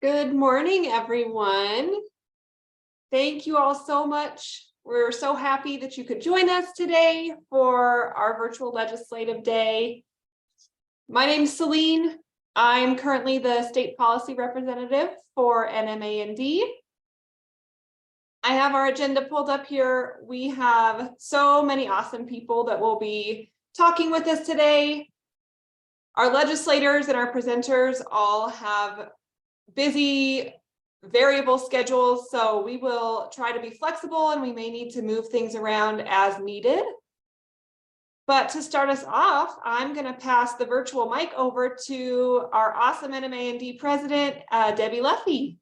Good morning, everyone. Thank you all so much. We're so happy that you could join us today for our virtual legislative day. My name is Celine. I'm currently the state policy representative for NMAND. I have our agenda pulled up here. We have so many awesome people that will be talking with us today. Our legislators and our presenters all have busy variable schedules, so we will try to be flexible and we may need to move things around as needed. But to start us off, I'm going to pass the virtual mic over to our awesome NMAND president, Debbie Leffy.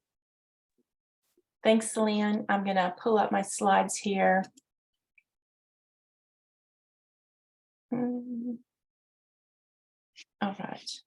Thanks, Celine. I'm going to pull up my slides here. All right.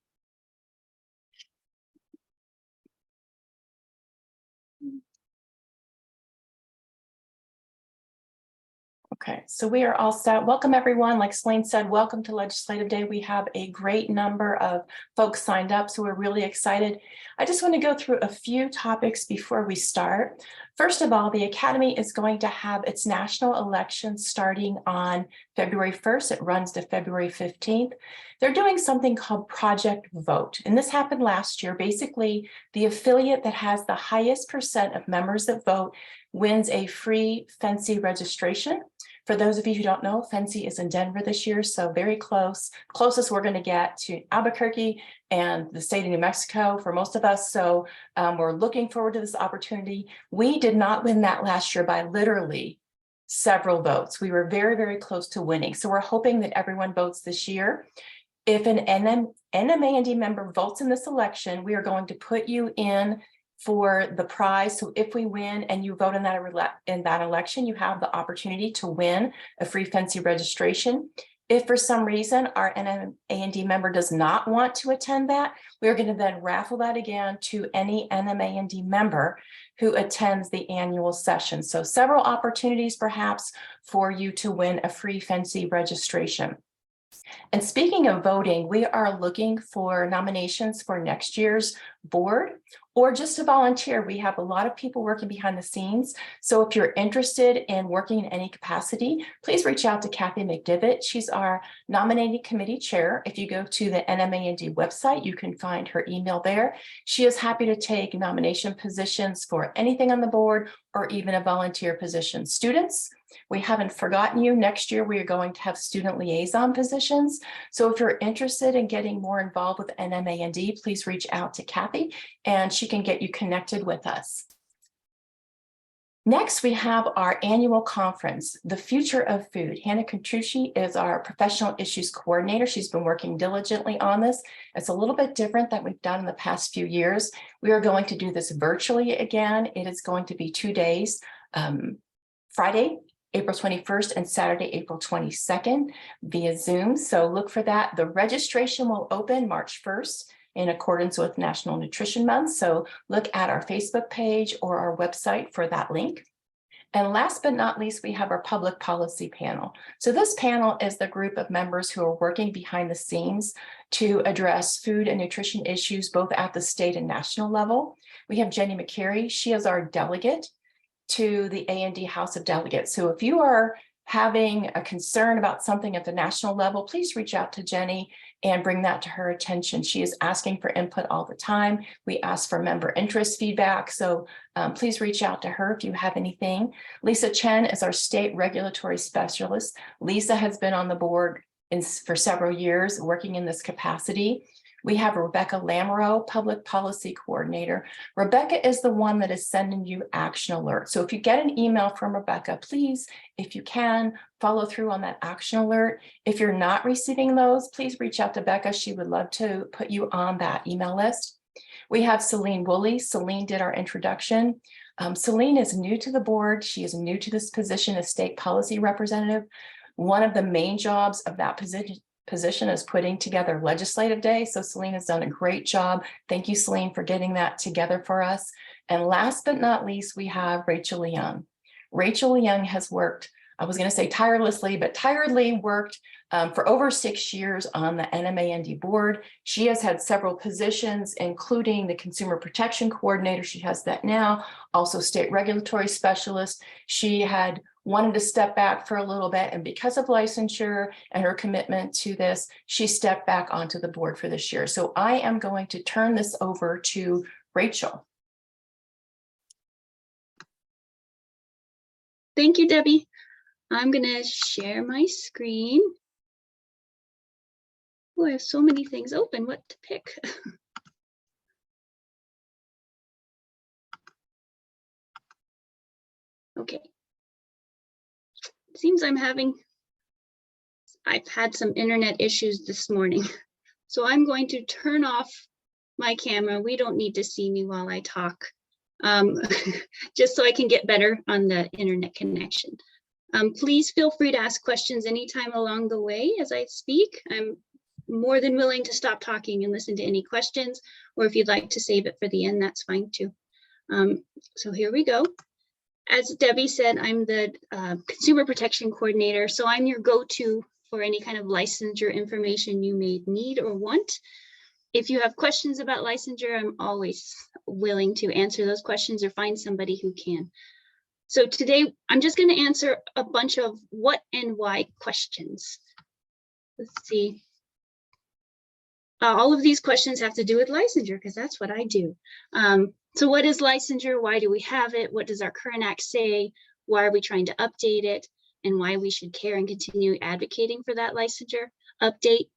Okay, so we are all set. Welcome, everyone. Like Celine said, welcome to Legislative Day. We have a great number of folks signed up, so we're really excited. I just want to go through a few topics before we start. First of all, the Academy is going to have its national election starting on February 1st. It runs to February 15th. They're doing something called Project Vote, and this happened last year. Basically, the affiliate that has the highest percent of members that vote wins a free FNCE registration. For those of you who don't know, FNCE is in Denver this year, so very close. Closest we're going to get to Albuquerque and the state of New Mexico for most of us. So we're looking forward to this opportunity. We did not win that last year by literally several votes. We were very, very close to winning. So we're hoping that everyone votes this year. If an NMAND member votes in this election, we are going to put you in for the prize. So if we win and you vote in that election, you have the opportunity to win a free FNCE registration. If for some reason our NMAND member does not want to attend that, we're going to then raffle that again to any NMAND member who attends the annual session. So several opportunities perhaps for you to win a free FNCE registration. And speaking of voting, we are looking for nominations for next year's board or just to volunteer. We have a lot of people working behind the scenes. So if you're interested in working in any capacity, please reach out to Kathy McDivitt. She's our nominating committee chair. If you go to the NMAND website, you can find her email there. She is happy to take nomination positions for anything on the board or even a volunteer position. Students, we haven't forgotten you. Next year, we are going to have student liaison positions. So if you're interested in getting more involved with NMAND, please reach out to Kathy and she can get you connected with us. Next, we have our annual conference, The Future of Food. Hannah Contrucci is our professional issues coordinator. She's been working diligently on this. It's a little bit different than we've done in the past few years. We are going to do this virtually again. It is going to be 2 days, Friday, April 21st and Saturday, April 22nd via Zoom. So look for that. The registration will open March 1st in accordance with National Nutrition Month. So look at our Facebook page or our website for that link. And last but not least, we have our public policy panel. So this panel is the group of members who are working behind the scenes to address food and nutrition issues, both at the state and national level. We have Jenny McCary. She is our delegate to the A&D House of Delegates. So if you are having a concern about something at the national level, please reach out to Jenny and bring that to her attention. She is asking for input all the time. We ask for member interest feedback. So please reach out to her if you have anything. Lisa Chen is our state regulatory specialist. Lisa has been on the board for several years working in this capacity. We have Rebecca Lamoureux, Public Policy Coordinator. Rebecca is the one that is sending you action alerts. So if you get an email from Rebecca, please, if you can, follow through on that action alert. If you're not receiving those, please reach out to Becca. She would love to put you on that email list. We have Celine Woolley. Celine did our introduction. Celine is new to the board. She is new to this position as state policy representative. One of the main jobs of that position is putting together Legislative Day. So Celine has done a great job. Thank you, Celine, for getting that together for us. And last but not least, we have Rachel Young. Rachel Young has worked I was going to say tirelessly, but tiredly worked for over 6 years on the NMAND board. She has had several positions, including the Consumer Protection Coordinator. She has that now, also State Regulatory Specialist. She had wanted to step back for a little bit, and because of licensure and her commitment to this, she stepped back onto the board for this year. So I am going to turn this over to Rachel. Thank you, Debbie. I'm going to share my screen. Oh, I have so many things open. What to pick? Okay. Seems I've had some internet issues this morning. So I'm going to turn off my camera. We don't need to see me while I talk, just so I can get better on the internet connection. Please feel free to ask questions anytime along the way as I speak. I'm more than willing to stop talking and listen to any questions, or if you'd like to save it for the end, that's fine too. So here we go. As Debbie said, I'm the Consumer Protection Coordinator, so I'm your go-to for any kind of licensure information you may need or want. If you have questions about licensure, I'm always willing to answer those questions or find somebody who can. So today, I'm just going to answer a bunch of what and why questions. Let's see. All of these questions have to do with licensure because that's what I do. So what is licensure? Why do we have it? What does our current act say? Why are we trying to update it? And why we should care and continue advocating for that licensure update.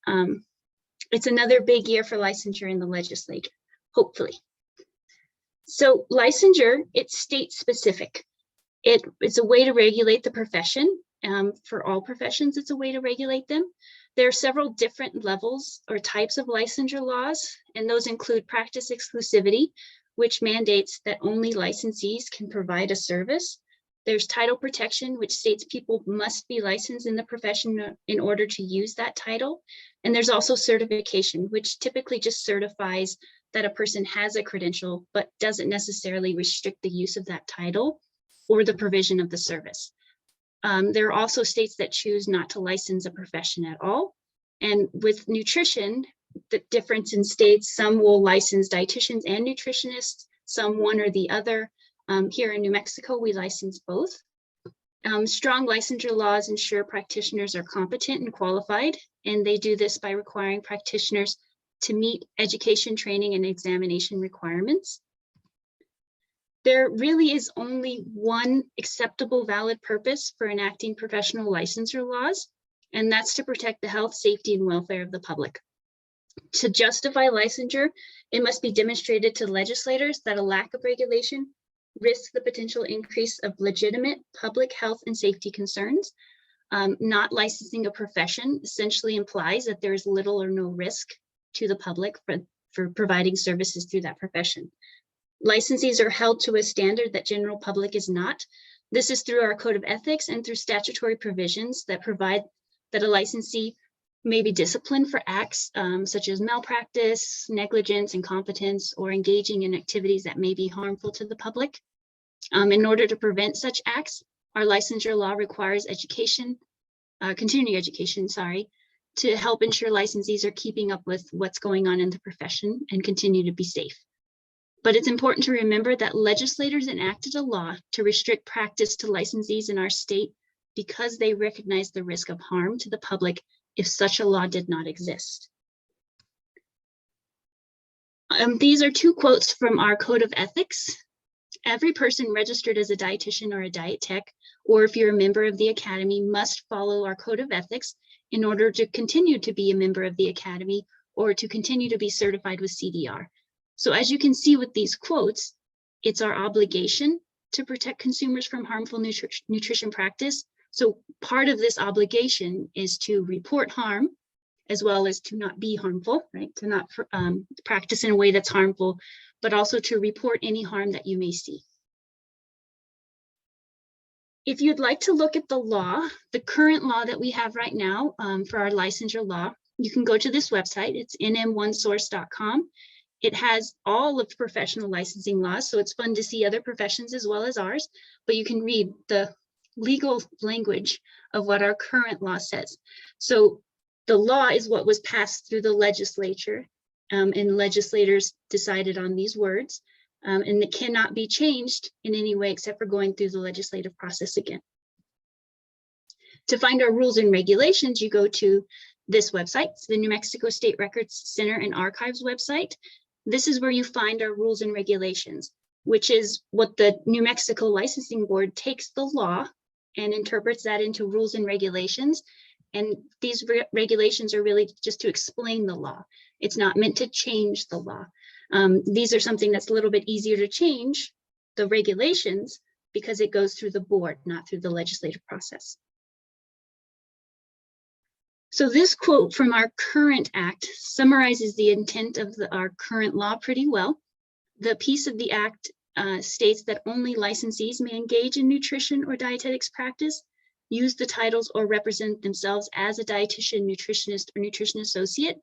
It's another big year for licensure in the legislature, hopefully. So licensure, it's state specific. It's a way to regulate the profession. For all professions, it's a way to regulate them. There are several different levels or types of licensure laws, and those include practice exclusivity, which mandates that only licensees can provide a service. There's title protection, which states people must be licensed in the profession in order to use that title. And there's also certification, which typically just certifies that a person has a credential, but doesn't necessarily restrict the use of that title or the provision of the service. There are also states that choose not to license a profession at all. And with nutrition, the difference in states, some will license dietitians and nutritionists, some one or the other. Here in New Mexico, we license both. Strong licensure laws ensure practitioners are competent and qualified, and they do this by requiring practitioners to meet education, training, and examination requirements. There really is only one acceptable valid purpose for enacting professional licensure laws, and that's to protect the health, safety, and welfare of the public. To justify licensure, it must be demonstrated to legislators that a lack of regulation risks the potential increase of legitimate public health and safety concerns. Not licensing a profession essentially implies that there is little or no risk to the public for providing services through that profession. Licensees are held to a standard that general public is not. This is through our code of ethics and through statutory provisions that provide that a licensee may be disciplined for acts such as malpractice, negligence, incompetence, or engaging in activities that may be harmful to the public. In order to prevent such acts, our licensure law requires education, continuing education, to help ensure licensees are keeping up with what's going on in the profession and continue to be safe. But it's important to remember that legislators enacted a law to restrict practice to licensees in our state because they recognize the risk of harm to the public if such a law did not exist. These are two quotes from our code of ethics. Every person registered as a dietitian or a diet tech, or if you're a member of the academy, must follow our code of ethics in order to continue to be a member of the academy or to continue to be certified with CDR. So as you can see with these quotes, it's our obligation to protect consumers from harmful nutrition practice. So part of this obligation is to report harm as well as to not be harmful, right? To not practice in a way that's harmful, but also to report any harm that you may see. If you'd like to look at the law, the current law that we have right now for our licensure law, you can go to this website. It's nm1source.com. It has all of professional licensing laws, so it's fun to see other professions as well as ours, but you can read the legal language of what our current law says. So the law is what was passed through the legislature, and legislators decided on these words, and it cannot be changed in any way except for going through the legislative process again. To find our rules and regulations, you go to this website, it's the New Mexico State Records Center and Archives website. This is where you find our rules and regulations, which is what the New Mexico Licensing Board takes the law and interprets that into rules and regulations. And these regulations are really just to explain the law. It's not meant to change the law. These are something that's a little bit easier to change, the regulations, because it goes through the board, not through the legislative process. So this quote from our current act summarizes the intent of our current law pretty well. The piece of the act states that only licensees may engage in nutrition or dietetics practice, use the titles or represent themselves as a dietitian, nutritionist, or nutrition associate.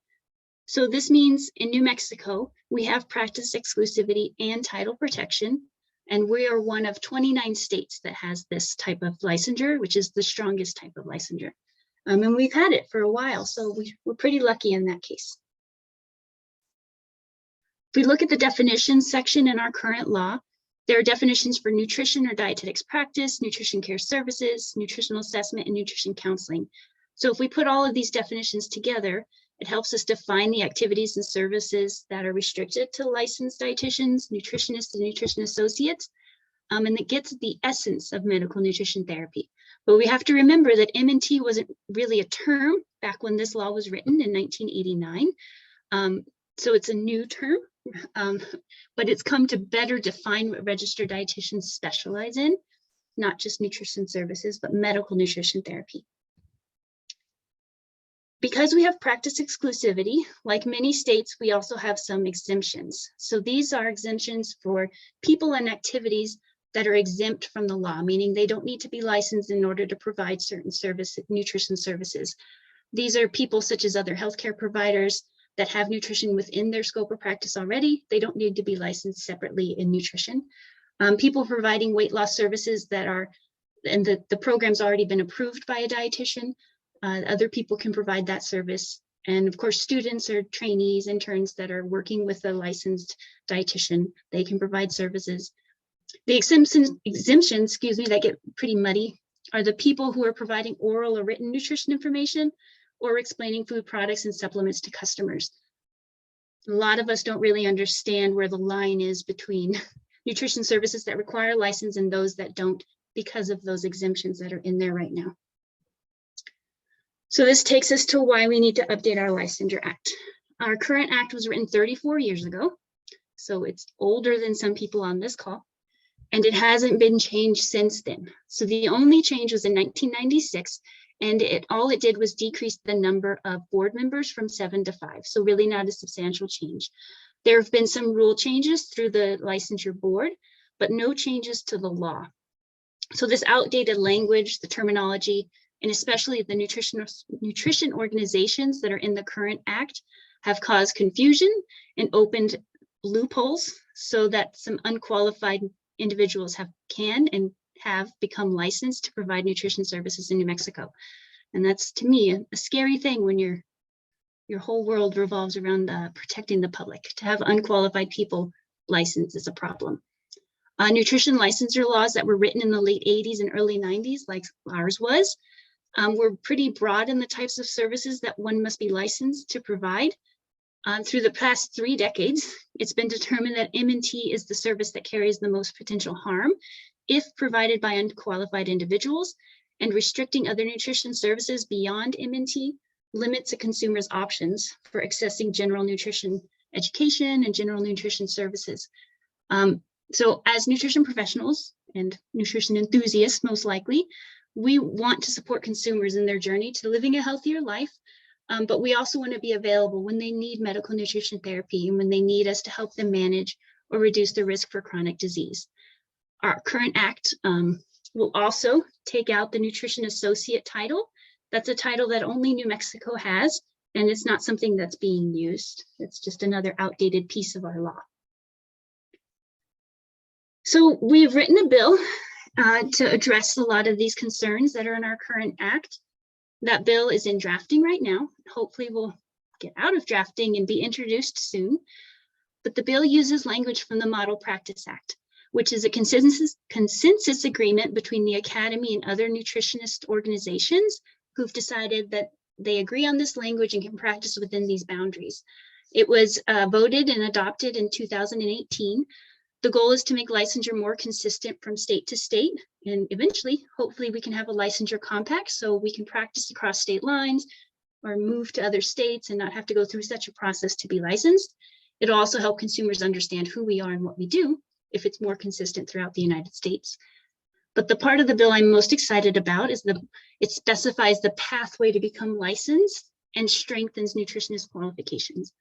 So this means in New Mexico, we have practice exclusivity and title protection, and we are one of 29 states that has this type of licensure, which is the strongest type of licensure. And we've had it for a while, so we're pretty lucky in that case. If we look at the definitions section in our current law, there are definitions for nutrition or dietetics practice, nutrition care services, nutritional assessment, and nutrition counseling. So if we put all of these definitions together, it helps us define the activities and services that are restricted to licensed dietitians, nutritionists, and nutrition associates, and it gets the essence of medical nutrition therapy. But we have to remember that MNT wasn't really a term back when this law was written in 1989. So it's a new term, but it's come to better define what registered dietitians specialize in, not just nutrition services, but medical nutrition therapy. Because we have practice exclusivity, like many states, we also have some exemptions. So these are exemptions for people and activities that are exempt from the law, meaning they don't need to be licensed in order to provide certain nutrition services. These are people such as other healthcare providers that have nutrition within their scope of practice already. They don't need to be licensed separately in nutrition. People providing weight loss services that are, and the program's already been approved by a dietitian. Other people can provide that service. And of course, students or trainees, interns that are working with a licensed dietitian, they can provide services. The exemptions, that get pretty muddy are the people who are providing oral or written nutrition information or explaining food products and supplements to customers. A lot of us don't really understand where the line is between nutrition services that require a license and those that don't, because of those exemptions that are in there right now. So this takes us to why we need to update our Licensure Act. Our current act was written 34 years ago, so it's older than some people on this call, and it hasn't been changed since then. So the only change was in 1996, and all it did was decrease the number of board members from 7 to 5, so really not a substantial change. There have been some rule changes through the licensure board, but no changes to the law. So this outdated language, the terminology, and especially the nutrition organizations that are in the current act have caused confusion and opened loopholes so that some unqualified individuals can and have become licensed to provide nutrition services in New Mexico. And that's, to me, a scary thing when your whole world revolves around protecting the public. To have unqualified people licensed is a problem. Nutrition licensure laws that were written in the late 80s and early 90s, like ours was, were pretty broad in the types of services that one must be licensed to provide. Through the past 3 decades, it's been determined that MNT is the service that carries the most potential harm if provided by unqualified individuals, and restricting other nutrition services beyond MNT limits a consumer's options for accessing general nutrition education and general nutrition services. So as nutrition professionals and nutrition enthusiasts, most likely, we want to support consumers in their journey to living a healthier life, but we also want to be available when they need medical nutrition therapy and when they need us to help them manage or reduce the risk for chronic disease. Our current act will also take out the nutrition associate title. That's a title that only New Mexico has, and it's not something that's being used. It's just another outdated piece of our law. So we've written a bill to address a lot of these concerns that are in our current act. That bill is in drafting right now. Hopefully we'll get out of drafting and be introduced soon. But the bill uses language from the Model Practice Act, which is a consensus agreement between the Academy and other nutritionist organizations who've decided that they agree on this language and can practice within these boundaries. It was voted and adopted in 2018. The goal is to make licensure more consistent from state to state, and eventually, hopefully, we can have a licensure compact so we can practice across state lines or move to other states and not have to go through such a process to be licensed. It'll also help consumers understand who we are and what we do if it's more consistent throughout the United States. But the part of the bill I'm most excited about is it specifies the pathway to become licensed and strengthens nutritionist qualifications.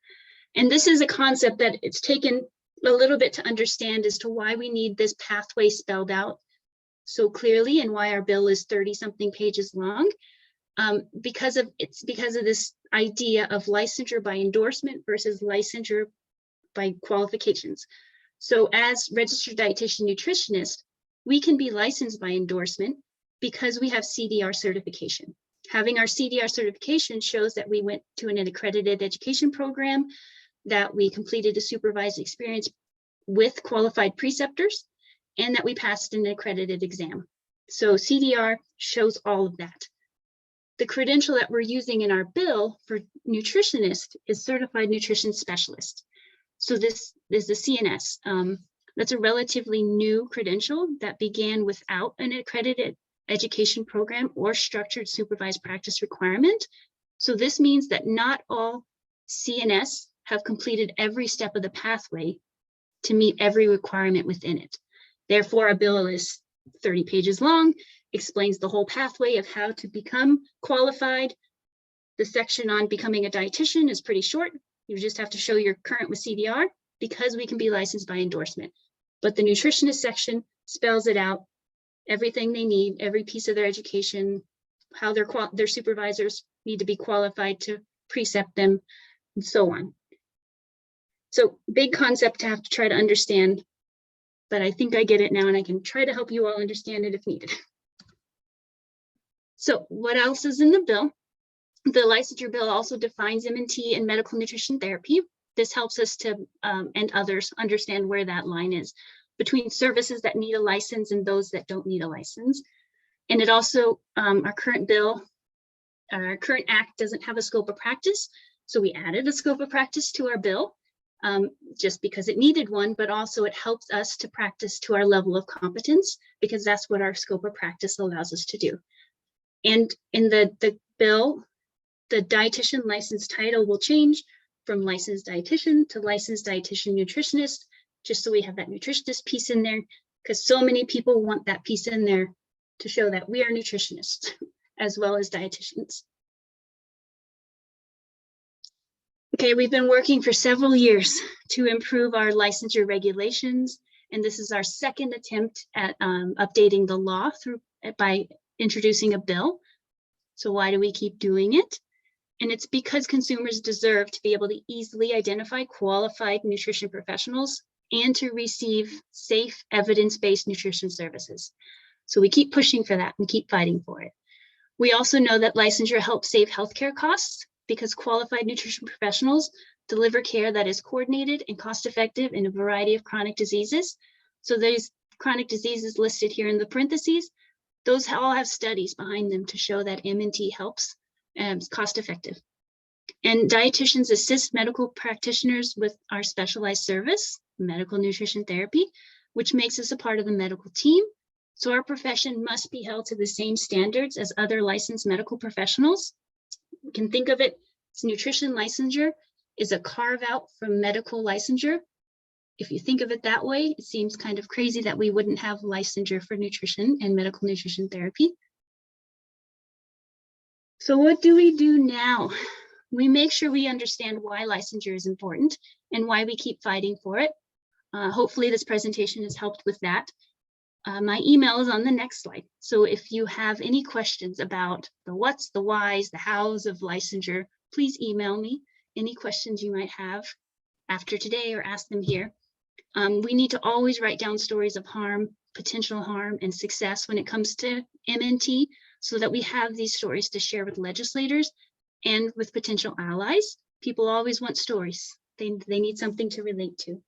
And this is a concept that it's taken a little bit to understand as to why we need this pathway spelled out so clearly and why our bill is 30-something pages long. Because of this idea of licensure by endorsement versus licensure by qualifications. So as registered dietitian nutritionist, we can be licensed by endorsement because we have CDR certification. Having our CDR certification shows that we went to an accredited education program, that we completed a supervised experience with qualified preceptors, and that we passed an accredited exam. So CDR shows all of that. The credential that we're using in our bill for nutritionist is Certified Nutrition Specialist. So this is the CNS. That's a relatively new credential that began without an accredited education program or structured supervised practice requirement. So this means that not all CNS have completed every step of the pathway to meet every requirement within it. Therefore, a bill is 30 pages long, explains the whole pathway of how to become qualified. The section on becoming a dietitian is pretty short. You just have to show you're current with CDR because we can be licensed by endorsement. But the nutritionist section spells it out, everything they need, every piece of their education, how their supervisors need to be qualified to precept them, and so on. So big concept to have to try to understand, but I think I get it now and I can try to help you all understand it if needed. So what else is in the bill? The licensure bill also defines MNT and medical nutrition therapy. This helps us to, and others, understand where that line is between services that need a license and those that don't need a license. And it also, our current act doesn't have a scope of practice. So we added a scope of practice to our bill just because it needed one, but also it helps us to practice to our level of competence because that's what our scope of practice allows us to do. And in the bill, the dietitian license title will change from licensed dietitian to licensed dietitian nutritionist, just so we have that nutritionist piece in there, because so many people want that piece in there to show that we are nutritionists as well as dietitians. Okay, we've been working for several years to improve our licensure regulations, and this is our second attempt at updating the law by introducing a bill. So why do we keep doing it? And it's because consumers deserve to be able to easily identify qualified nutrition professionals and to receive safe, evidence-based nutrition services. So we keep pushing for that and keep fighting for it. We also know that licensure helps save healthcare costs because qualified nutrition professionals deliver care that is coordinated and cost-effective in a variety of chronic diseases. So these chronic diseases listed here in the parentheses, those all have studies behind them to show that MNT helps and is cost-effective. And dietitians assist medical practitioners with our specialized service, medical nutrition therapy, which makes us a part of the medical team. So our profession must be held to the same standards as other licensed medical professionals. You can think of it as nutrition licensure is a carve out from medical licensure. If you think of it that way, it seems kind of crazy that we wouldn't have licensure for nutrition and medical nutrition therapy. So what do we do now? We make sure we understand why licensure is important and why we keep fighting for it. Hopefully this presentation has helped with that. My email is on the next slide. So if you have any questions about the what's, the whys, the hows of licensure, please email me any questions you might have after today or ask them here. We need to always write down stories of harm potential harm and success when it comes to MNT, so that we have these stories to share with legislators and with potential allies. People always want stories. They need something to relate to.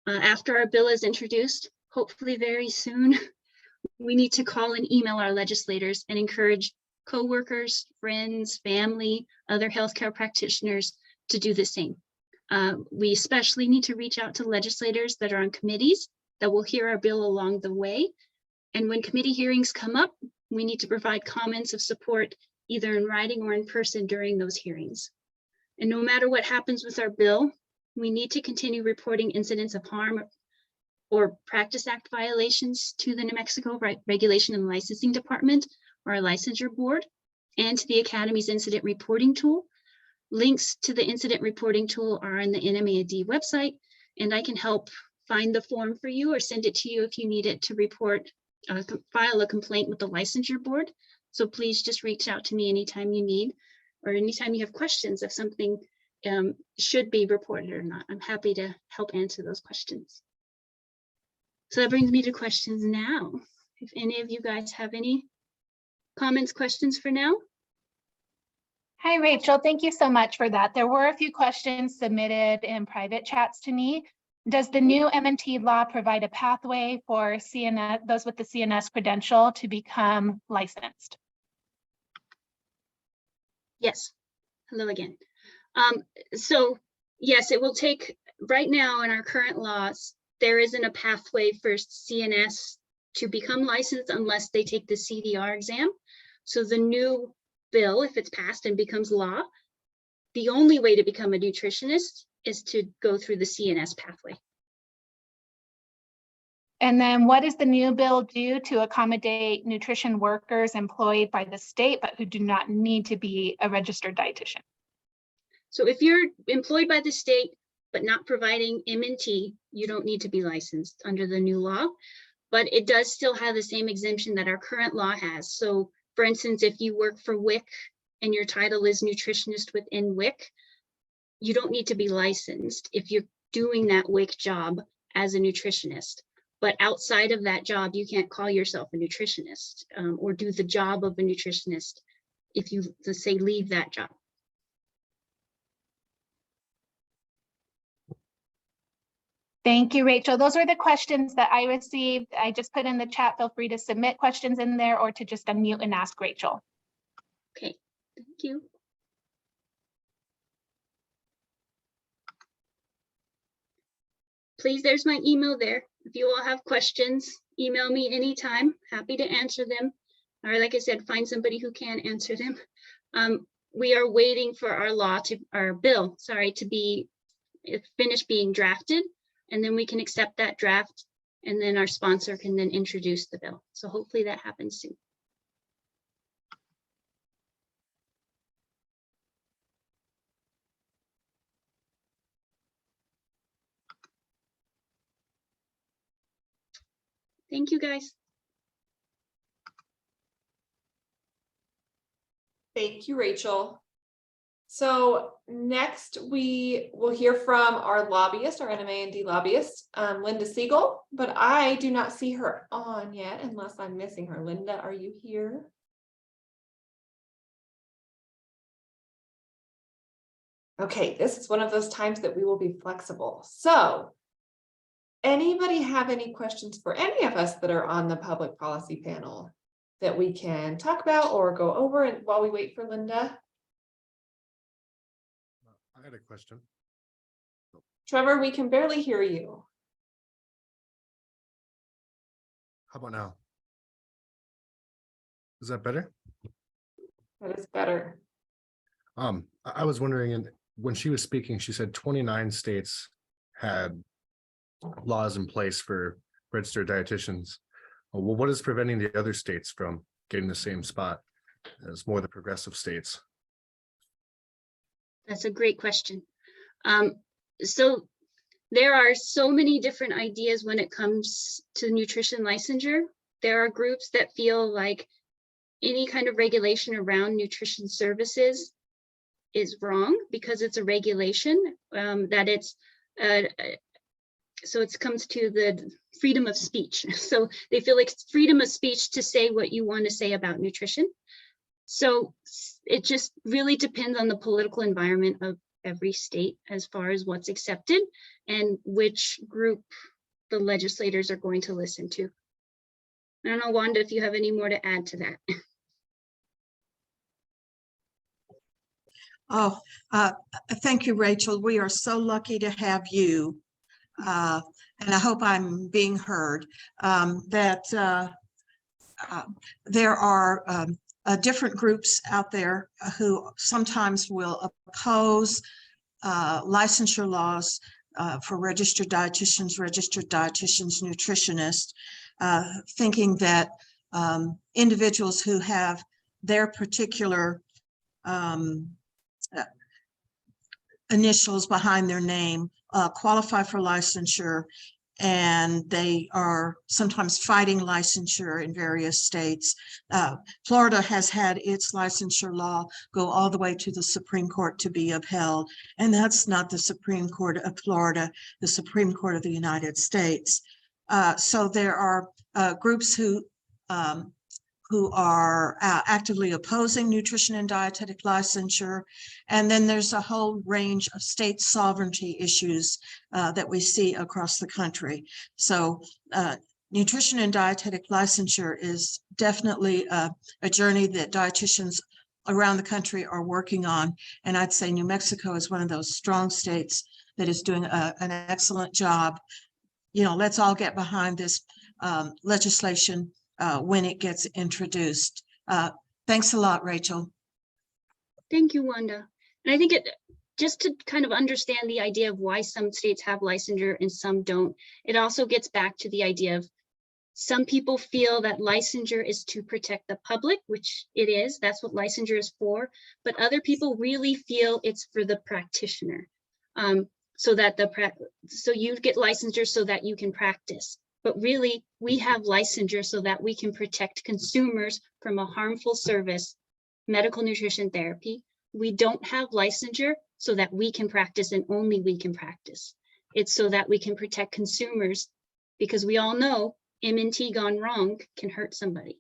After our bill is introduced, hopefully very soon, we need to call and email our legislators and encourage coworkers, friends, family, other healthcare practitioners to do the same. We especially need to reach out to legislators that are on committees that will hear our bill along the way. And when committee hearings come up, we need to provide comments of support either in writing or in person during those hearings. And no matter what happens with our bill, we need to continue reporting incidents of harm or Practice Act violations to the New Mexico Regulation and Licensing Department or our licensure board, and to the Academy's incident reporting tool. Links to the incident reporting tool are on the NMAND website, and I can help find the form for you or send it to you if you need it to report, file a complaint with the licensure board. So please just reach out to me anytime you need, or anytime you have questions if something should be reported or not. I'm happy to help answer those questions. So that brings me to questions now. If any of you guys have any comments, questions for now? Hi, Rachel. Thank you so much for that. There were a few questions submitted in private chats to me. Does the new MNT law provide a pathway for CNS, those with the CNS credential, to become licensed? Yes. Hello again. So yes, it will take, right now in our current laws, there isn't a pathway for CNS to become licensed unless they take the CDR exam. So the new bill, if it's passed and becomes law, the only way to become a nutritionist is to go through the CNS pathway. And then what does the new bill do to accommodate nutrition workers employed by the state, but who do not need to be a registered dietitian? So if you're employed by the state, but not providing MNT, you don't need to be licensed under the new law, but it does still have the same exemption that our current law has. So for instance, if you work for WIC and your title is nutritionist within WIC, you don't need to be licensed if you're doing that WIC job as a nutritionist. But outside of that job, you can't call yourself a nutritionist or do the job of a nutritionist if you, let's say, leave that job. Thank you, Rachel. Those are the questions that I received. I just put in the chat. Feel free to submit questions in there or to just unmute and ask Rachel. Okay, thank you. Please, there's my email there. If you all have questions, email me anytime. Happy to answer them. Or like I said, find somebody who can answer them. We are waiting for our bill to be finished being drafted, and then we can accept that draft, and then our sponsor can then introduce the bill. So hopefully that happens soon. Thank you, guys. Thank you, Rachel. So next we will hear from our lobbyist, our NMAND lobbyist, Linda Siegel, but I do not see her on yet unless I'm missing her. Linda, are you here? Okay, this is one of those times that we will be flexible. So anybody have any questions for any of us that are on the public policy panel that we can talk about or go over and while we wait for Linda? I had a question. Trevor, we can barely hear you. How about now? Is that better? That is better. I was wondering, and when she was speaking, she said 29 states had laws in place for registered dietitians. Well, what is preventing the other states from getting the same spot as more of the progressive states? That's a great question. So there are so many different ideas when it comes to nutrition licensure. There are groups that feel like any kind of regulation around nutrition services is wrong because it's a regulation, that it's so it comes to the freedom of speech. So they feel like it's freedom of speech to say what you want to say about nutrition. So it just really depends on the political environment of every state as far as what's accepted and which group the legislators are going to listen to. I don't know, Wanda, if you have any more to add to that. Oh, thank you, Rachel. We are so lucky to have you. And I hope I'm being heard, that there are different groups out there who sometimes will oppose licensure laws for registered dietitians, nutritionists, thinking that individuals who have their particular initials behind their name qualify for licensure, and they are sometimes fighting licensure in various states. Florida has had its licensure law go all the way to the Supreme Court to be upheld, and that's not the Supreme Court of Florida, the Supreme Court of the United States. So there are groups who are actively opposing nutrition and dietetic licensure. And then there's a whole range of state sovereignty issues that we see across the country. So nutrition and dietetic licensure is definitely a journey that dietitians around the country are working on. And I'd say New Mexico is one of those strong states that is doing an excellent job. You know, let's all get behind this legislation when it gets introduced. Thanks a lot, Rachel. Thank you, Wanda. And I think just to kind of understand the idea of why some states have licensure and some don't, it also gets back to the idea of some people feel that licensure is to protect the public, which it is, that's what licensure is for, but other people really feel it's for the practitioner. So you get licensure so that you can practice. But really, we have licensure so that we can protect consumers from a harmful service, medical nutrition therapy. We don't have licensure so that we can practice and only we can practice. It's so that we can protect consumers, because we all know MNT gone wrong can hurt somebody.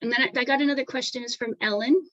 And then I got another question is from Ellen,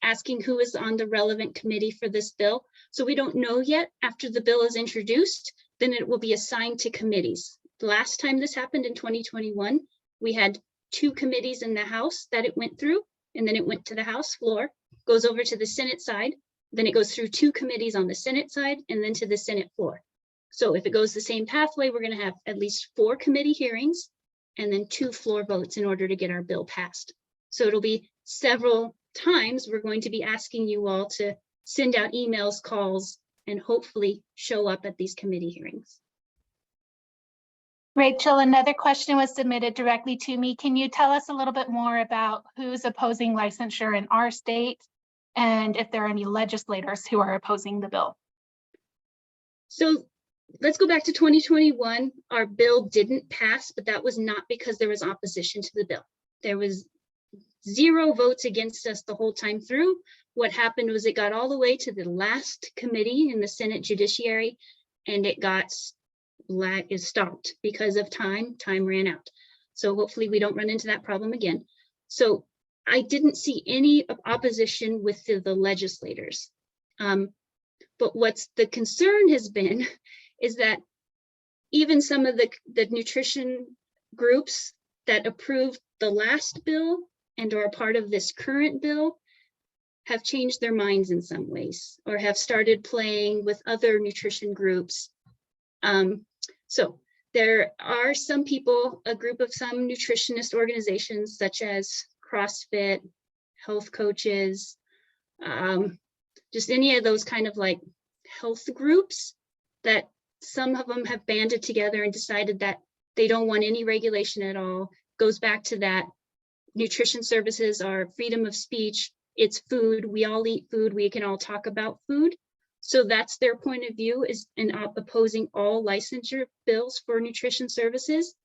asking who is on the relevant committee for this bill. So we don't know yet. After the bill is introduced, then it will be assigned to committees. The last time this happened in 2021, we had 2 committees in the House that it went through, and then it went to the House floor, goes over to the Senate side, then it goes through 2 committees on the Senate side, and then to the Senate floor. So if it goes the same pathway, we're going to have at least 4 committee hearings and then 2 floor votes in order to get our bill passed. So it'll be several times we're going to be asking you all to send out emails, calls, and hopefully show up at these committee hearings. Rachel, another question was submitted directly to me. Can you tell us a little bit more about who's opposing licensure in our state and if there are any legislators who are opposing the bill? So let's go back to 2021. Our bill didn't pass, but that was not because there was opposition to the bill. There was 0 votes against us the whole time through. What happened was it got all the way to the last committee in the Senate Judiciary, and it got stopped because of time ran out. So hopefully we don't run into that problem again. So I didn't see any opposition with the legislators. But what's the concern has been is that even some of the nutrition groups that approved the last bill and are a part of this current bill have changed their minds in some ways, or have started playing with other nutrition groups. So there are some people, a group of some nutritionist organizations such as CrossFit, health coaches, just any of those kind of like health groups, that some of them have banded together and decided that they don't want any regulation at all. Goes back to that nutrition services are freedom of speech. It's food. We all eat food. We can all talk about food. So that's their point of view, is in opposing all licensure bills for nutrition services.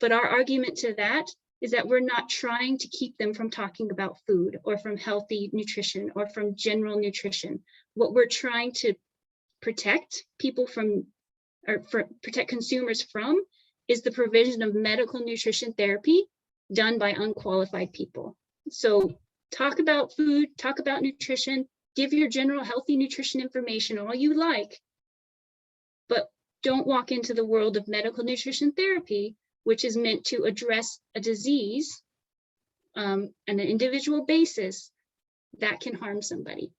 But our argument to that is that we're not trying to keep them from talking about food or from healthy nutrition or from general nutrition. What we're trying to protect people from or protect consumers from is the provision of medical nutrition therapy done by unqualified people. So talk about food, talk about nutrition, give your general healthy nutrition information all you like, but don't walk into the world of medical nutrition therapy, which is meant to address a disease on an individual basis that can harm somebody.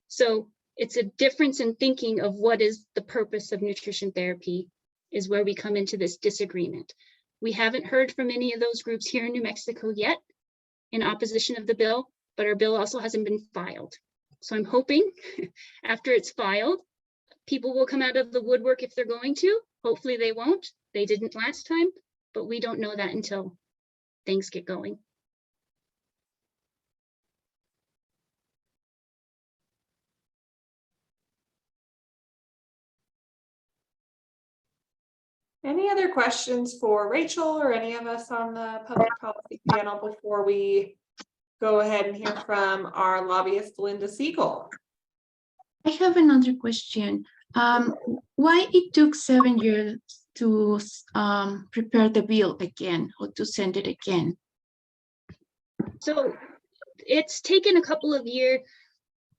So it's a difference in thinking of what is the purpose of nutrition therapy is where we come into this disagreement. We haven't heard from any of those groups here in New Mexico yet in opposition of the bill, but our bill also hasn't been filed. So I'm hoping after it's filed, people will come out of the woodwork if they're going to. Hopefully they won't. They didn't last time, but we don't know that until things get going. Any other questions for Rachel or any of us on the public policy panel before we go ahead and hear from our lobbyist, Linda Siegel? I have another question. Why it took 7 years to prepare the bill again or to send it again? So it's taken a couple of years.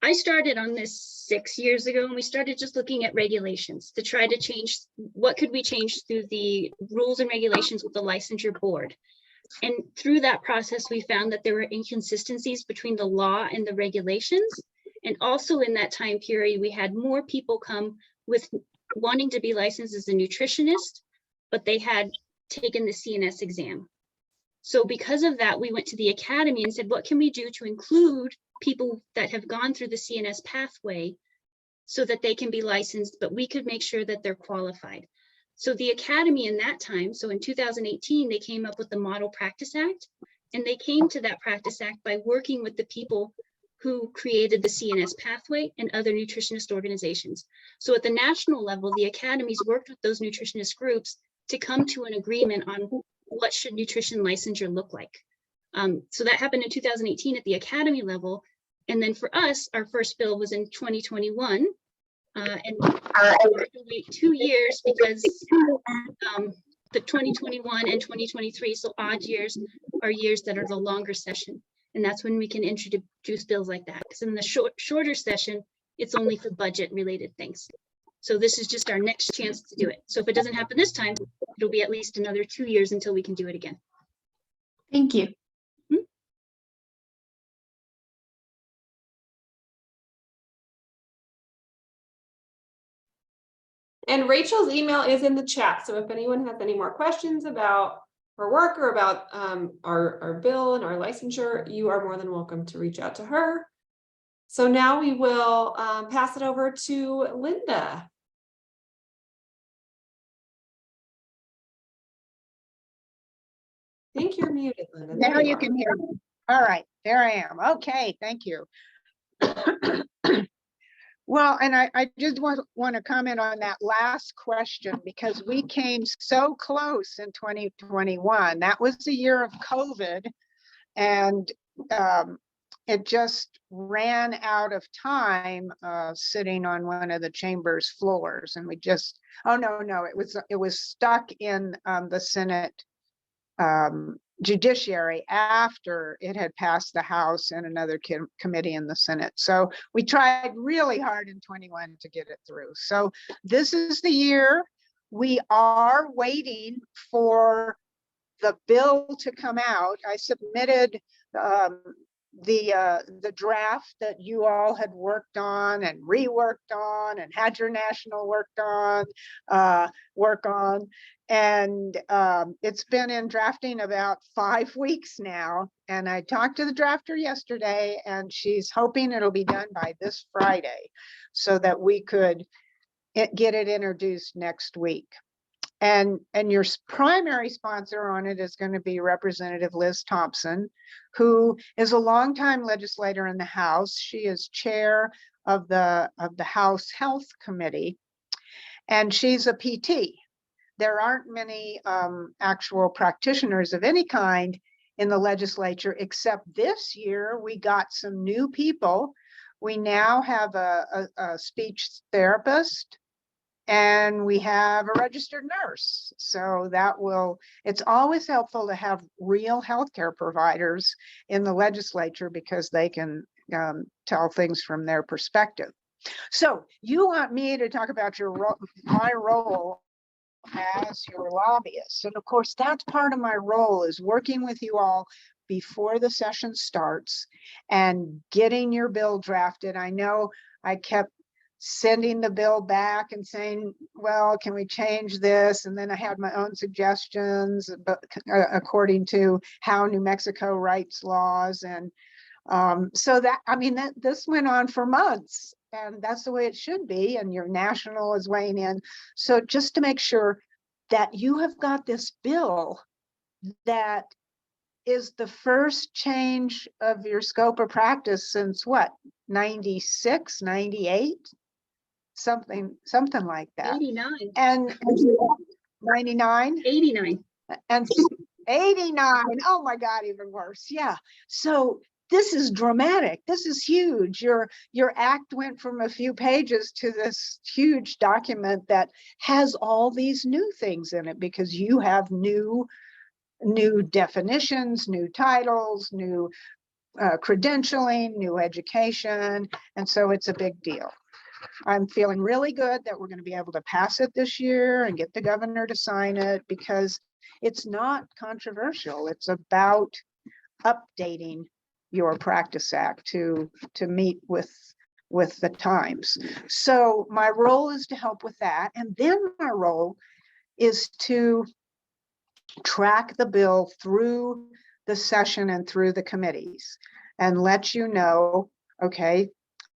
I started on this 6 years ago, and we started just looking at regulations to try to change what could we change through the rules and regulations with the licensure board. And through that process, we found that there were inconsistencies between the law and the regulations. And also in that time period, we had more people come with wanting to be licensed as a nutritionist, but they had taken the CNS exam. So because of that, we went to the academy and said, what can we do to include people that have gone through the CNS pathway so that they can be licensed, but we could make sure that they're qualified. So the academy in that time, so in 2018, they came up with the Model Practice Act, and they came to that Practice Act by working with the people who created the CNS pathway and other nutritionist organizations. So at the national level, the academies worked with those nutritionist groups to come to an agreement on what should nutrition licensure look like. So that happened in 2018 at the academy level. And then for us, our first bill was in 2021. And we had to wait 2 years because the 2021 and 2023, so odd years, are years that are the longer session. And that's when we can introduce bills like that. Because in the shorter session, it's only for budget related things. So this is just our next chance to do it. So if it doesn't happen this time, it'll be at least another 2 years until we can do it again. Thank you. And Rachel's email is in the chat. So if anyone has any more questions about her work or about our bill and our licensure, you are more than welcome to reach out to her. So now we will pass it over to Linda. I think you're muted, Linda. Now you can hear me. All right, there I am. Okay, thank you. Well, and I just want to comment on that last question because we came so close in 2021. That was the year of COVID, and it just ran out of time sitting on one of the chamber's floors, and we just, oh no, it was stuck in the Senate judiciary after it had passed the House and another committee in the Senate. So we tried really hard in 21 to get it through. So this is the year. We are waiting for the bill to come out. I submitted the draft that you all had worked on and reworked on and had your national work on, and it's been in drafting about 5 weeks now. And I talked to the drafter yesterday, and she's hoping it'll be done by this Friday so that we could get it introduced next week. And your primary sponsor on it is going to be Representative Liz Thompson, who is a longtime legislator in the House. She is chair of the House Health Committee, and she's a PT. There aren't many actual practitioners of any kind in the legislature, except this year we got some new people. We now have a speech therapist and we have a registered nurse. So it's always helpful to have real healthcare providers in the legislature because they can tell things from their perspective. So you want me to talk about my role as your lobbyist. And of course, that's part of my role, is working with you all before the session starts and getting your bill drafted. I know I kept sending the bill back and saying, well, can we change this? And then I had my own suggestions, but according to how New Mexico writes laws. And so that, I mean, this went on for months, and that's the way it should be. And your national is weighing in. So just to make sure that you have got this bill that is the first change of your scope of practice since what, 96, 98? Something like that. 89. And 99? 89. And 89. Oh my God, even worse. Yeah. So this is dramatic. This is huge. Your act went from a few pages to this huge document that has all these new things in it, because you have new definitions, new titles, new credentialing, new education. And so it's a big deal. I'm feeling really good that we're going to be able to pass it this year and get the governor to sign it, because it's not controversial. It's about updating your practice act to meet with the times. So my role is to help with that. And then my role is to track the bill through the session and through the committees and let you know, okay,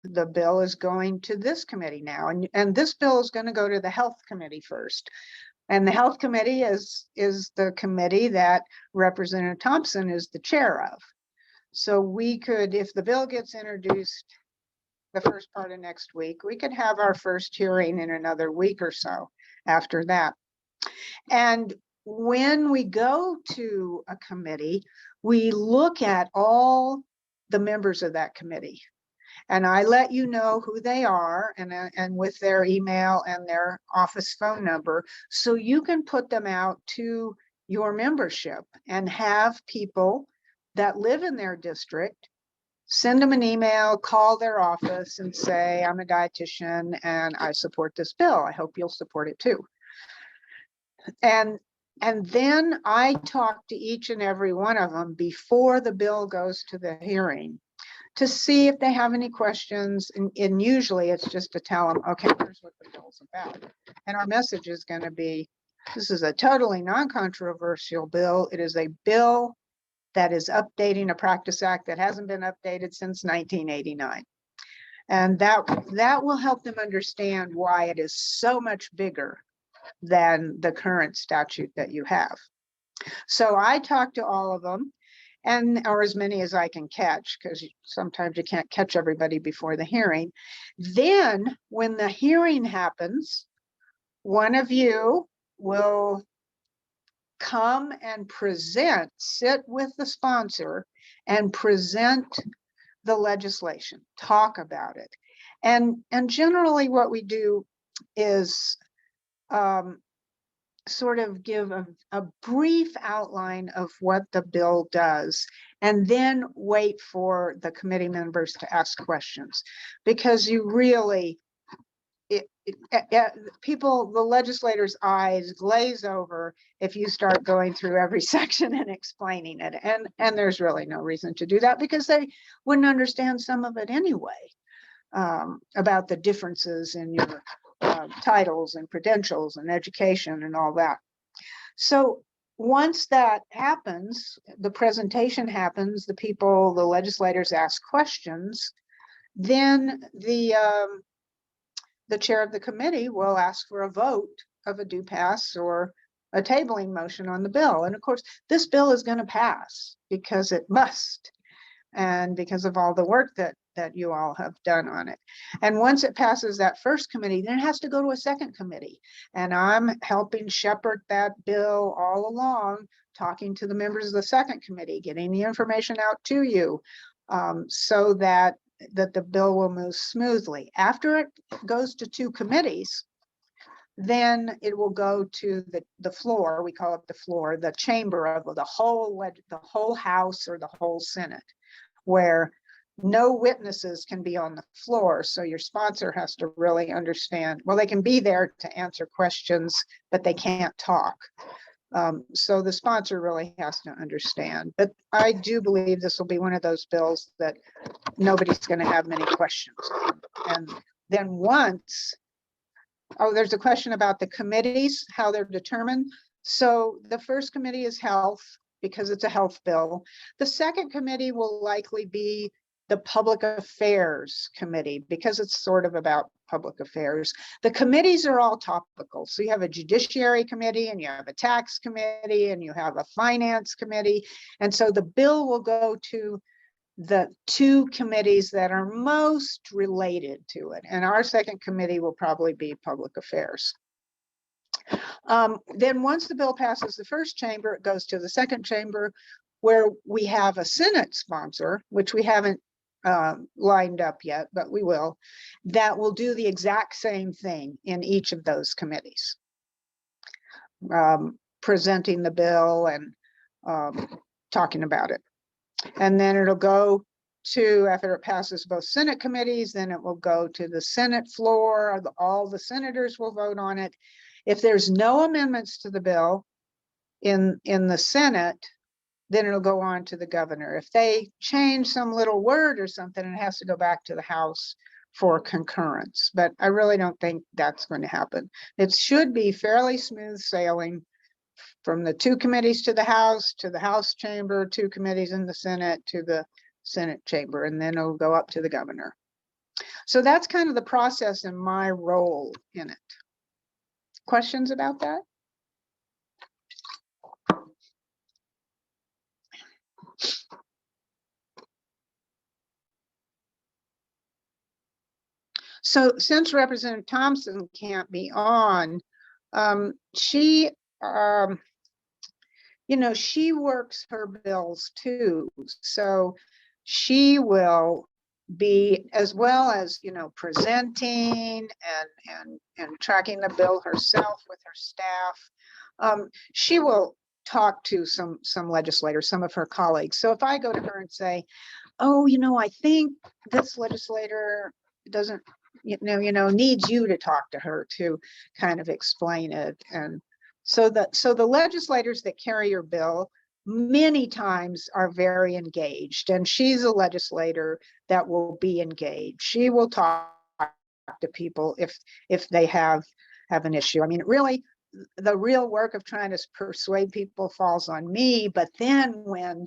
the bill is going to this committee now, and this bill is going to go to the health committee first. And the health committee is the committee that Representative Thompson is the chair of. So we could, if the bill gets introduced the first part of next week, we could have our first hearing in another week or so after that. And when we go to a committee, we look at all the members of that committee. And I let you know who they are, and with their email and their office phone number, so you can put them out to your membership and have people that live in their district send them an email, call their office and say, I'm a dietitian and I support this bill. I hope you'll support it too. And then I talk to each and every one of them before the bill goes to the hearing, to see if they have any questions. And usually it's just to tell them, okay, here's what the bill's about. And our message is going to be, this is a totally non-controversial bill. It is a bill that is updating a practice act that hasn't been updated since 1989. And that will help them understand why it is so much bigger than the current statute that you have. So I talk to all of them, or as many as I can catch, because sometimes you can't catch everybody before the hearing. Then when the hearing happens, one of you will come and sit with the sponsor and present the legislation, talk about it. And generally what we do is sort of give a brief outline of what the bill does, and then wait for the committee members to ask questions, because you really, the legislators' eyes glaze over if you start going through every section and explaining it. And there's really no reason to do that, because they wouldn't understand some of it anyway, about the differences in your titles and credentials and education and all that. So once that happens, the presentation happens, the legislators ask questions, then the chair of the committee will ask for a vote of a do pass or a tabling motion on the bill. And of course, this bill is going to pass because it must, and because of all the work that you all have done on it. And once it passes that first committee, then it has to go to a second committee. And I'm helping shepherd that bill all along, talking to the members of the second committee, getting the information out to you, so that the bill will move smoothly. After it goes to two committees, then it will go to the floor. We call it the floor, the chamber of the whole House or the whole Senate, where no witnesses can be on the floor. So your sponsor has to really understand, well, they can be there to answer questions, but they can't talk. So the sponsor really has to understand. But I do believe this will be one of those bills that nobody's going to have many questions on. And then once, oh, there's a question about the committees, how they're determined. So the first committee is health, because it's a health bill. The second committee will likely be the public affairs committee, because it's sort of about public affairs. The committees are all topical. So you have a judiciary committee, and you have a tax committee, and you have a finance committee. And so the bill will go to the two committees that are most related to it. And our second committee will probably be public affairs. Then once the bill passes the first chamber, it goes to the second chamber, where we have a Senate sponsor, which we haven't lined up yet, but we will, that will do the exact same thing in each of those committees. Presenting the bill and talking about it. And then it'll go to, after it passes both Senate committees, then it will go to the Senate floor. All the senators will vote on it. If there's no amendments to the bill in the Senate, then it'll go on to the governor. If they change some little word or something, it has to go back to the House for concurrence. But I really don't think that's going to happen. It should be fairly smooth sailing from the two committees to the House chamber, two committees in the Senate to the Senate chamber, and then it'll go up to the governor. So that's kind of the process and my role in it. Questions about that? So since Representative Thompson can't be on, she, you know, she works her bills too. So she will be, as well as, you know, presenting and tracking the bill herself with her staff. She will talk to some legislators, some of her colleagues. So if I go to her and say, oh, you know, I think this legislator doesn't, needs you to talk to her to kind of explain it. And so the legislators that carry your bill many times are very engaged, and she's a legislator that will be engaged. She will talk to people if they have an issue. I mean, really, the real work of trying to persuade people falls on me. But then when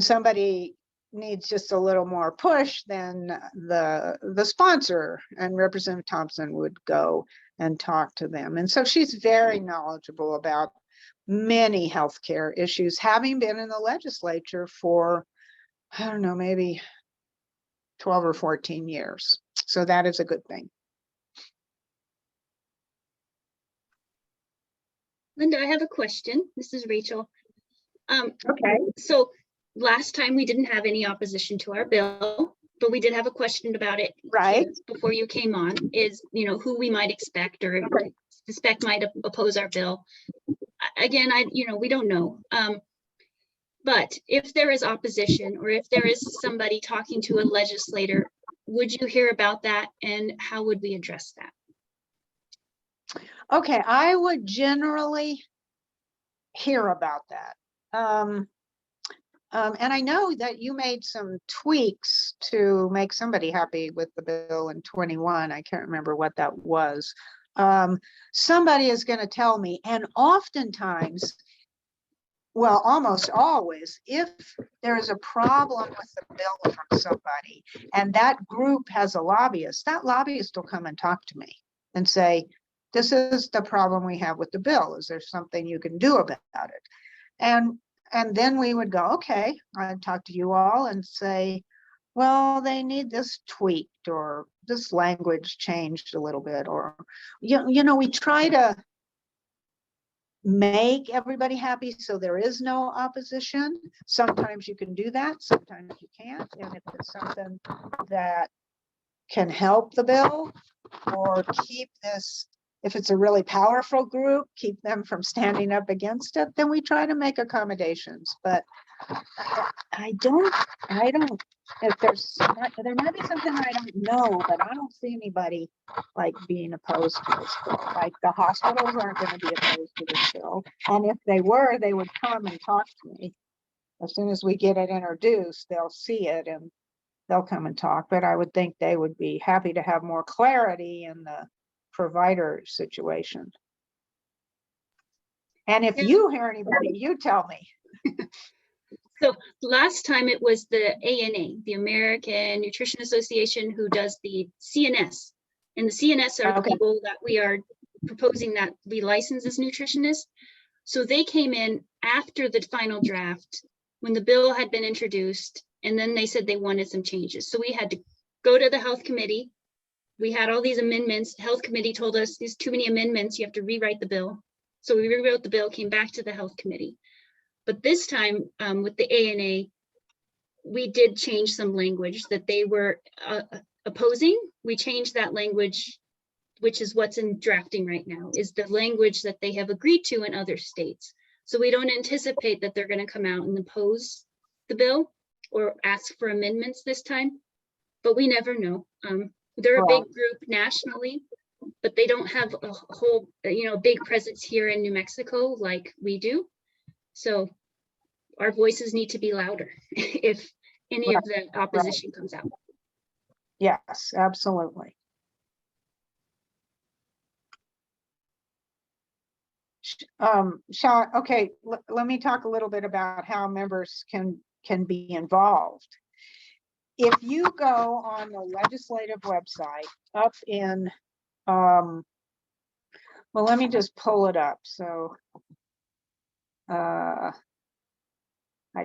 somebody needs just a little more push, then the sponsor and Representative Thompson would go and talk to them. And so she's very knowledgeable about many healthcare issues, having been in the legislature for, I don't know, maybe 12 or 14 years. So that is a good thing. Linda, I have a question. This is Rachel. Okay. So last time we didn't have any opposition to our bill, but we did have a question about it. Right. Before you came on, is, who we might expect or suspect might oppose our bill. Again, we don't know. But if there is opposition, or if there is somebody talking to a legislator, would you hear about that, and how would we address that? Okay, I would generally hear about that. And I know that you made some tweaks to make somebody happy with the bill in 21. I can't remember what that was. Somebody is going to tell me, and oftentimes, well, almost always, if there is a problem with the bill from somebody and that group has a lobbyist, that lobbyist will come and talk to me and say, this is the problem we have with the bill. Is there something you can do about it? And then we would go, okay, I'd talk to you all and say, well, they need this tweaked, or this language changed a little bit, or, we try to make everybody happy so there is no opposition. Sometimes you can do that, sometimes you can't. And if it's something that can help the bill, or keep this, if it's a really powerful group, keep them from standing up against it, then we try to make accommodations. But I don't, if there might be something I don't know, but I don't see anybody like being opposed to this bill. Like the hospitals aren't going to be opposed to this bill. And if they were, they would come and talk to me. As soon as we get it introduced, they'll see it and they'll come and talk. But I would think they would be happy to have more clarity in the provider situation. And if you hear anybody, you tell me. So last time it was the ANA, the American Nutrition Association, who does the CNS. And the CNS are the Okay. people that we are proposing that we license as nutritionists. So they came in after the final draft, when the bill had been introduced, and then they said they wanted some changes. So we had to go to the health committee. We had all these amendments. Health committee told us there's too many amendments, you have to rewrite the bill. So we rewrote the bill, came back to the health committee. But this time with the ANA, we did change some language that they were opposing. We changed that language, which is what's in drafting right now, is the language that they have agreed to in other states. So we don't anticipate that they're going to come out and oppose the bill or ask for amendments this time, but we never know. They're a big group nationally, but they don't have a whole, big presence here in New Mexico like we do. So our voices need to be louder if any of the opposition comes out. Yes, absolutely. Sean, okay, let me talk a little bit about how members can be involved. If you go on the legislative website up in, well, let me just pull it up. So I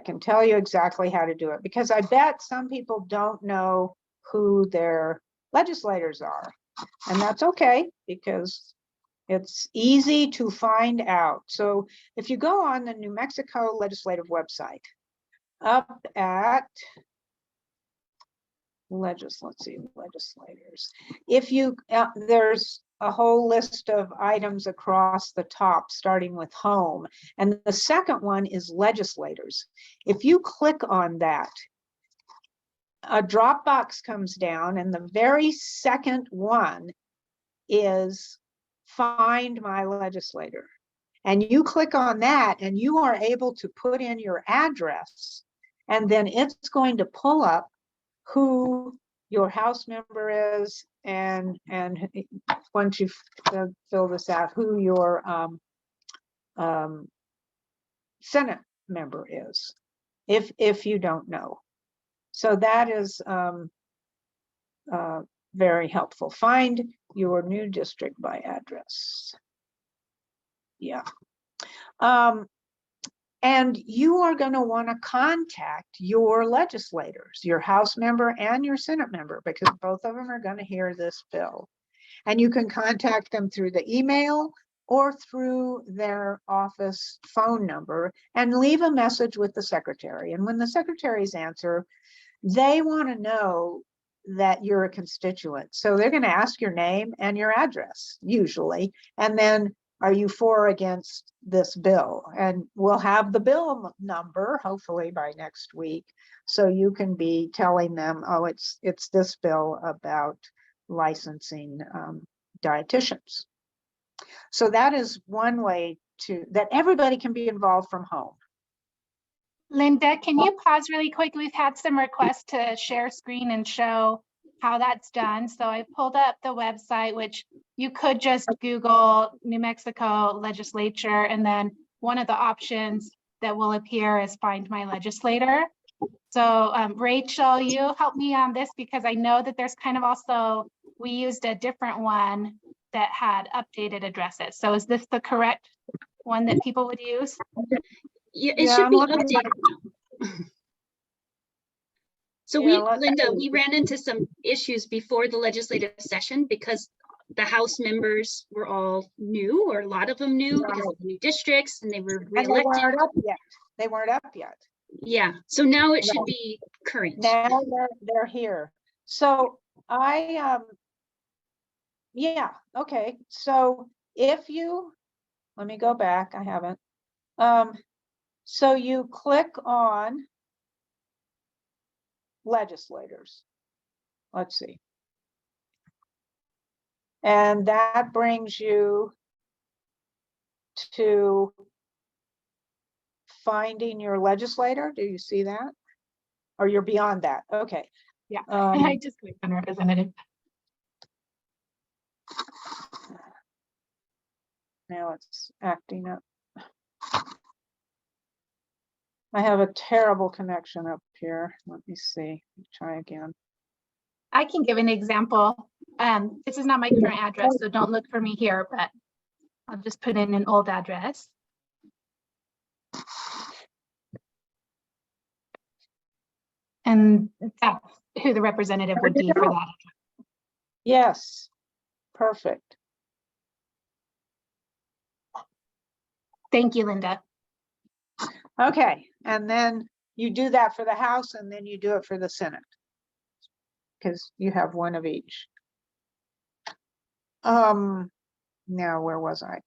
can tell you exactly how to do it, because I bet some people don't know who their legislators are. And that's okay, because it's easy to find out. So if you go on the New Mexico legislative website, up at let's see, legislators. If you, there's a whole list of items across the top, starting with home. And the second one is legislators. If you click on that, a drop box comes down, and the very second one is find my legislator. And you click on that, and you are able to put in your address, and then it's going to pull up who your House member is, and once you fill this out, who your Senate member is, if you don't know. So that is very helpful. Find your new district by address. Yeah. And you are going to want to contact your legislators, your House member and your Senate member, because both of them are going to hear this bill. And you can contact them through the email or through their office phone number and leave a message with the secretary. And when the secretaries answer, they want to know that you're a constituent. So they're going to ask your name and your address, usually, and then, are you for or against this bill? And we'll have the bill number hopefully by next week, so you can be telling them, oh, it's this bill about licensing dietitians. So that is one way that everybody can be involved from home. Linda, can you pause really quick? We've had some requests to share screen and show how that's done. So I pulled up the website, which you could just Google New Mexico legislature, and then one of the options that will appear is find my legislator. So Rachel, you help me on this, because I know that there's kind of also, we used a different one that had updated addresses. So is this the correct one that people would use? Yeah, it should be updated now. So Yeah, Linda, we ran into some issues before the legislative session because the House members were all new, or a lot of them new, because of the new districts, and they were reelected. And they weren't up yet. They weren't up yet. Yeah, so now it should be current. Now they're here. So I Yeah, okay, so if you, let me go back, I haven't. So you click on legislators. Let's see. And that brings you to finding your legislator. Do you see that? Or you're beyond that? Okay. Yeah, Um, I just clicked on representative. Now it's acting up. I have a terrible connection up here. Let me see. Try again. I can give an example. This is not my current address, so don't look for me here, but I'll just put in an old address. And that's who the representative would be for that. Yes, perfect. Thank you, Linda. Okay, and then you do that for the House and then you do it for the Senate. Because you have one of each. Now where was I?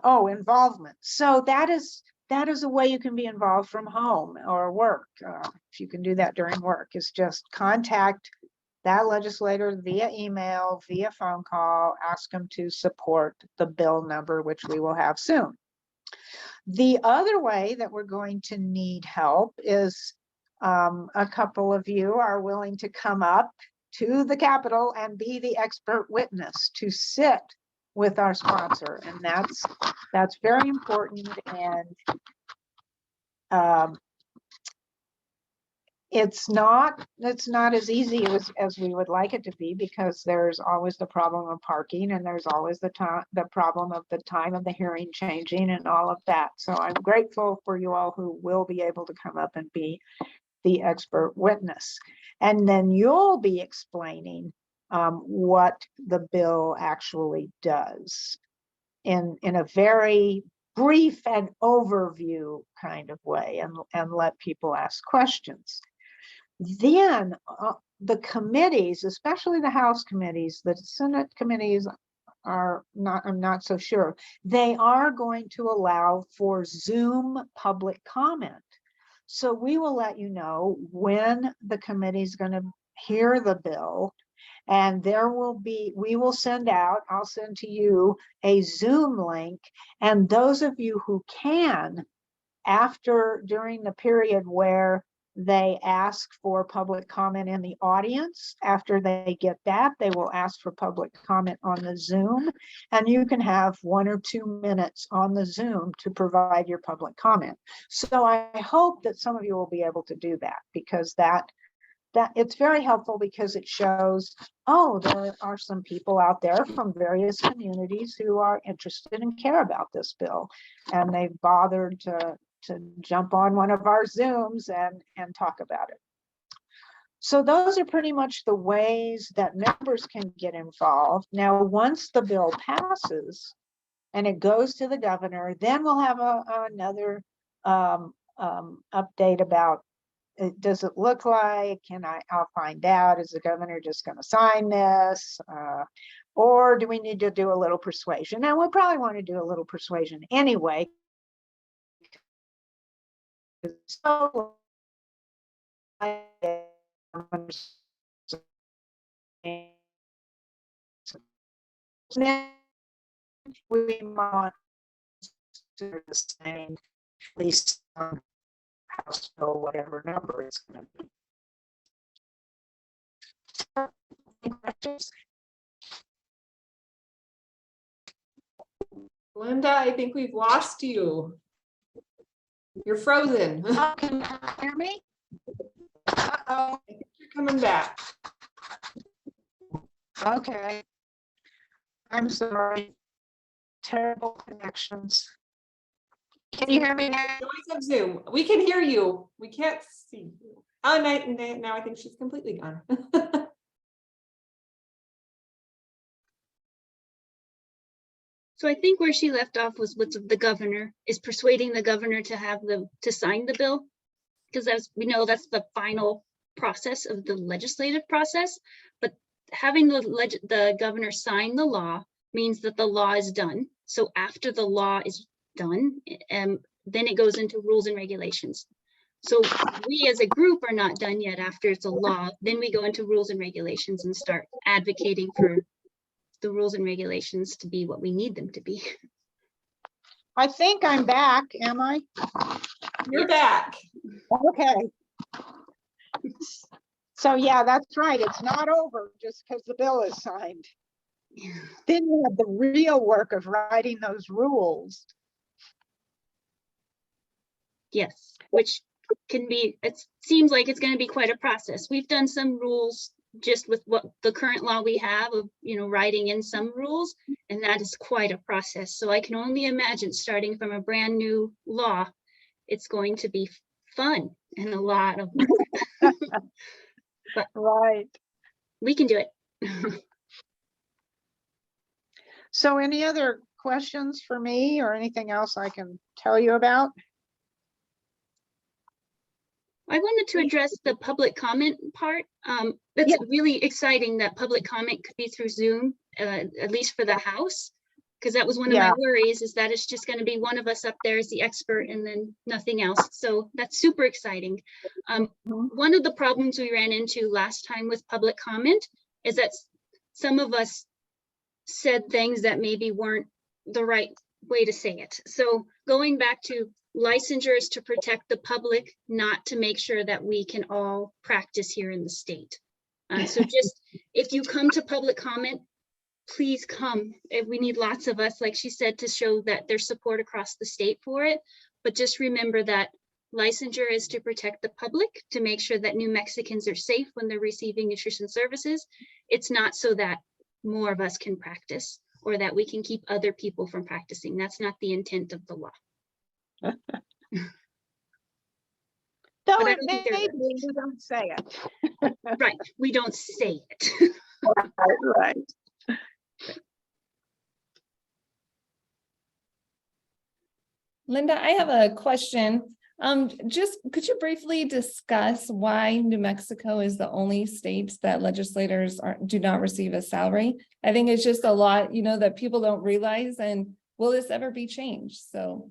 Oh, involvement. So that is a way you can be involved from home or work. If you can do that during work, is just contact that legislator via email, via phone call, ask them to support the bill number, which we will have soon. The other way that we're going to need help is a couple of you are willing to come up to the Capitol and be the expert witness to sit with our sponsor, and that's very important. And it's not as easy as we would like it to be, because there's always the problem of parking, and there's always the problem of the time of the hearing changing and all of that. So I'm grateful for you all who will be able to come up and be the expert witness, and then you'll be explaining what the bill actually does in a very brief and overview kind of way, and let people ask questions. Then the committees, especially the House committees, the Senate committees are not, I'm not so sure. They are going to allow for Zoom public comment. So we will let you know when the committee is going to hear the bill, and we will send out, I'll send to you a Zoom link, and those of you who can, during the period where they ask for public comment in the audience, after they get that, they will ask for public comment on the Zoom, and you can have 1 or 2 minutes on the Zoom to provide your public comment. So I hope that some of you will be able to do that, because that it's very helpful, because it shows, oh, there are some people out there from various communities who are interested and care about this bill, and they've bothered to jump on one of our Zooms and talk about it. So those are pretty much the ways that members can get involved. Now, once the bill passes and it goes to the governor, then we'll have another update about, does it look like, I'll find out, is the governor just going to sign this? Or do we need to do a little persuasion? Now, we probably want to do a little persuasion anyway. So we want to the same, at least House bill, whatever number it's going to be. Linda, I think we've lost you. You're frozen. Can you hear me? Uh-oh. I think you're coming back. Okay. I'm sorry. Terrible connections. Can you hear me now? Noise of Zoom. We can hear you. We can't see you. Oh, now I think she's completely gone. So I think where she left off was with the governor, is persuading the governor to sign the bill. Because we know that's the final process of the legislative process, but having the governor sign the law means that the law is done. So after the law is done, then it goes into rules and regulations. So we as a group are not done yet after it's a law. Then we go into rules and regulations and start advocating for the rules and regulations to be what we need them to be. I think I'm back, am I? You're back. Okay. So yeah, that's right. It's not over just because the bill is signed. Then you have the real work of writing those rules. Yes, which can be, it seems like it's going to be quite a process. We've done some rules just with what the current law we have of, writing in some rules, and that is quite a process. So I can only imagine starting from a brand new law, it's going to be fun and a lot of work. But right. We can do it. So any other questions for me or anything else I can tell you about? I wanted to address the public comment part. It's really exciting that public comment could be through Zoom, at least for the House, because that was one of my worries, is that it's just going to be one of us up there as the expert and then nothing else. So that's super exciting. One of the problems we ran into last time with public comment is that some of us said things that maybe weren't the right way to say it. So going back to licensure is to protect the public, not to make sure that we can all practice here in the state. So just, if you come to public comment, please come. We need lots of us, like she said, to show that there's support across the state for it. But just remember that licensure is to protect the public, to make sure that New Mexicans are safe when they're receiving nutrition services. It's not so that more of us can practice or that we can keep other people from practicing. That's not the intent of the law. Though But I it don't may think they're- be, you don't say it. Right, we don't say it. Right. Linda, I have a question. Just could you briefly discuss why New Mexico is the only state that legislators do not receive a salary? I think it's just a lot, that people don't realize, and will this ever be changed? So.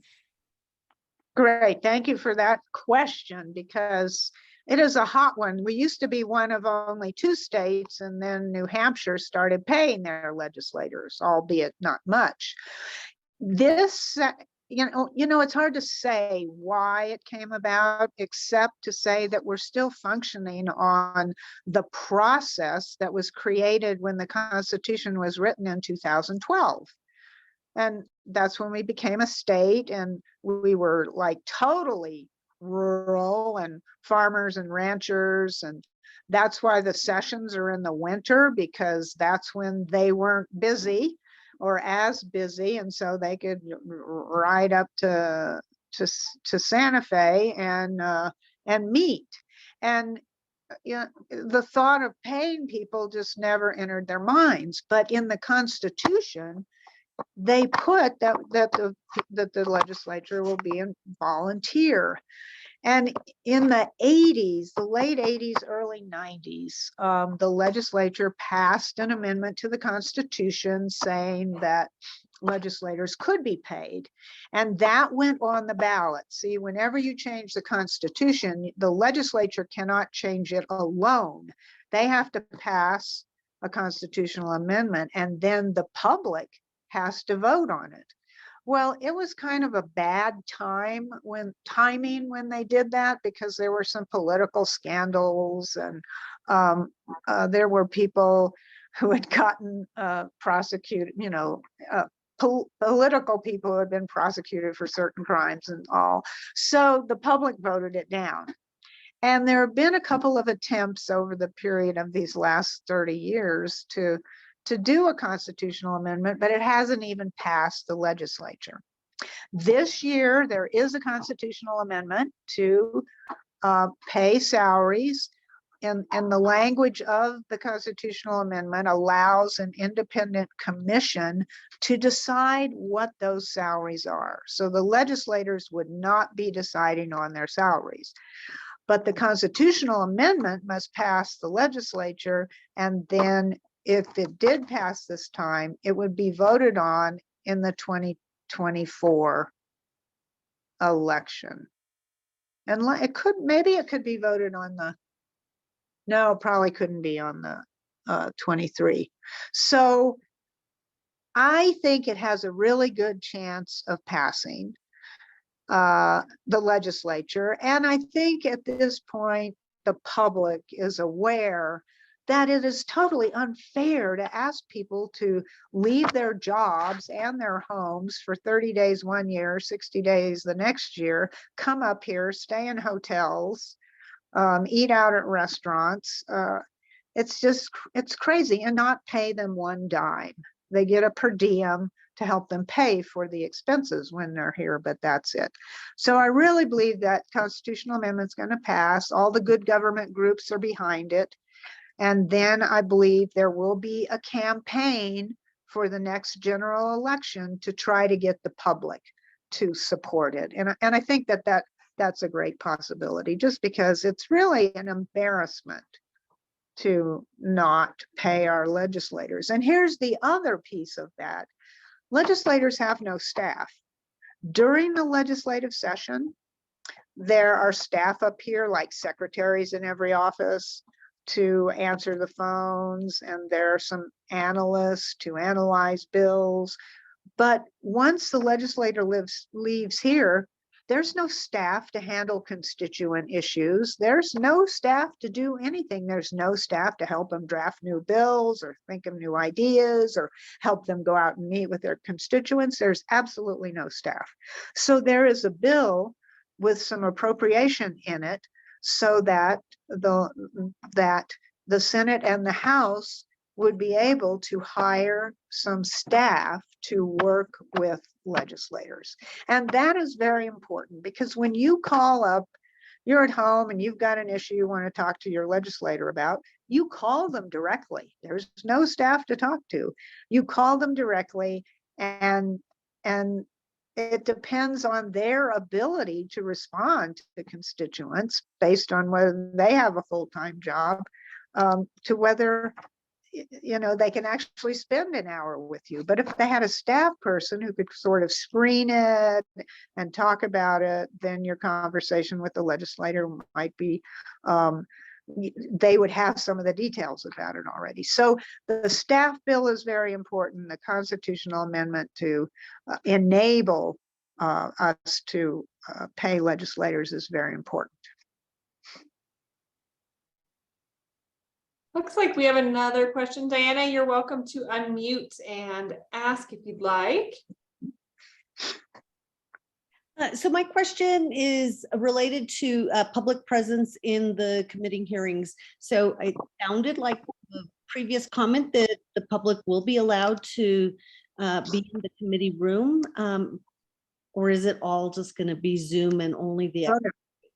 Great, thank you for that question, because it is a hot one. We used to be one of only 2 states, and then New Hampshire started paying their legislators, albeit not much. This, it's hard to say why it came about, except to say that we're still functioning on the process that was created when the Constitution was written in 2012. And that's when we became a state, and we were like totally rural and farmers and ranchers. And that's why the sessions are in the winter, because that's when they weren't busy or as busy. And so they could ride up to Santa Fe and meet. And the thought of paying people just never entered their minds. But in the Constitution, they put that the legislature will be a volunteer. And in the 80s, the late 80s, early 90s, the legislature passed an amendment to the Constitution saying that legislators could be paid. And that went on the ballot. See, whenever you change the Constitution, the legislature cannot change it alone. They have to pass a constitutional amendment, and then the public has to vote on it. Well, it was kind of a bad timing when they did that, because there were some political scandals, and there were people who had gotten prosecuted, political people who had been prosecuted for certain crimes and all. So the public voted it down. And there have been a couple of attempts over the period of these last 30 years to do a constitutional amendment, but it hasn't even passed the legislature. This year, there is a constitutional amendment to pay salaries, and the language of the constitutional amendment allows an independent commission to decide what those salaries are. So the legislators would not be deciding on their salaries. But the constitutional amendment must pass the legislature, and then if it did pass this time, it would be voted on in the 2024 election. And it could, maybe it could be voted on the, no, probably couldn't be on the 23. So I think it has a really good chance of passing the legislature. And I think at this point, the public is aware that it is totally unfair to ask people to leave their jobs and their homes for 30 days 1 year, 60 days the next year, come up here, stay in hotels, eat out at restaurants. It's crazy, and not pay them one dime. They get a per diem to help them pay for the expenses when they're here, but that's it. So I really believe that constitutional amendment's going to pass. All the good government groups are behind it. And then I believe there will be a campaign for the next general election to try to get the public to support it. And I think that's a great possibility, just because it's really an embarrassment to not pay our legislators. And here's the other piece of that. Legislators have no staff. During the legislative session, there are staff up here, like secretaries in every office, to answer the phones, and there are some analysts to analyze bills. But once the legislator leaves here, there's no staff to handle constituent issues. There's no staff to do anything. There's no staff to help them draft new bills or think of new ideas or help them go out and meet with their constituents. There's absolutely no staff. So there is a bill with some appropriation in it so that the Senate and the House would be able to hire some staff to work with legislators. And that is very important, because when you call up, you're at home and you've got an issue you want to talk to your legislator about, you call them directly. There's no staff to talk to. You call them directly, and it depends on their ability to respond to the constituents based on whether they have a full-time job, to whether they can actually spend an hour with you. But if they had a staff person who could sort of screen it and talk about it, then your conversation with the legislator might be, they would have some of the details about it already. So the staff bill is very important. The constitutional amendment to enable us to pay legislators is very important. Looks like we have another question. Diana, you're welcome to unmute and ask if you'd like. So my question is related to public presence in the committee hearings. So it sounded like the previous comment that the public will be allowed to be in the committee room, or is it all just going to be Zoom and only the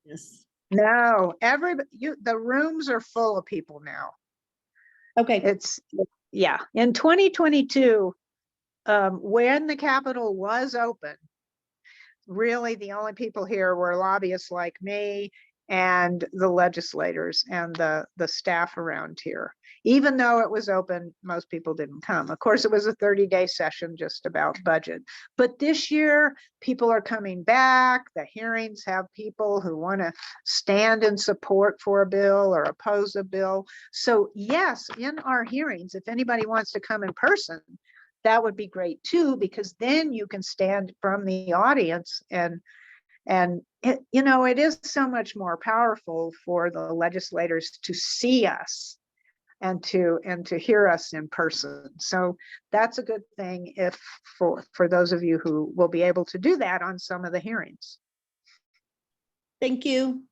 witness? No, the rooms are full of people now. Okay. Yeah. In 2022, when the Capitol was open, really the only people here were lobbyists like me and the legislators and the staff around here. Even though it was open, most people didn't come. Of course, it was a 30-day session just about budget. But this year, people are coming back. The hearings have people who want to stand in support for a bill or oppose a bill. So yes, in our hearings, if anybody wants to come in person, that would be great too, because then you can stand from the audience and it, it is so much more powerful for the legislators to see us and to hear us in person. So that's a good thing if for those of you who will be able to do that on some of the hearings. Thank you.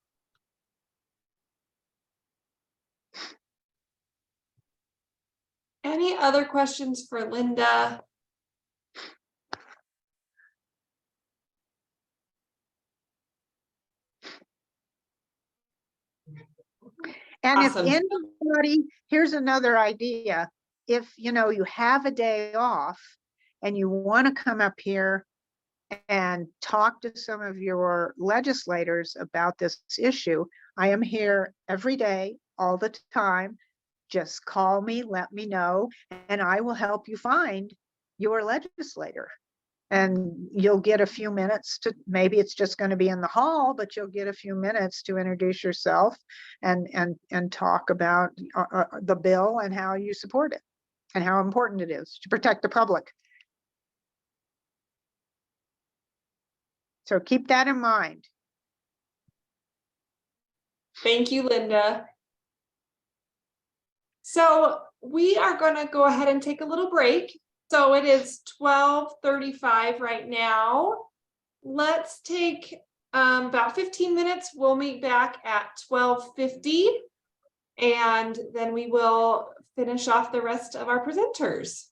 Any other questions for Linda? And Awesome. if anybody, here's another idea. If you have a day off and you want to come up here and talk to some of your legislators about this issue. I am here every day, all the time. Just call me, let me know, and I will help you find your legislator. And you'll get a few minutes to, maybe it's just going to be in the hall, but you'll get a few minutes to introduce yourself and talk about the bill and how you support it and how important it is to protect the public. So keep that in mind. Thank you, Linda. So we are going to go ahead and take a little break. So it is 12:35 right now. Let's take about 15 minutes. We'll meet back at 12:50, and then we will finish off the rest of our presenters.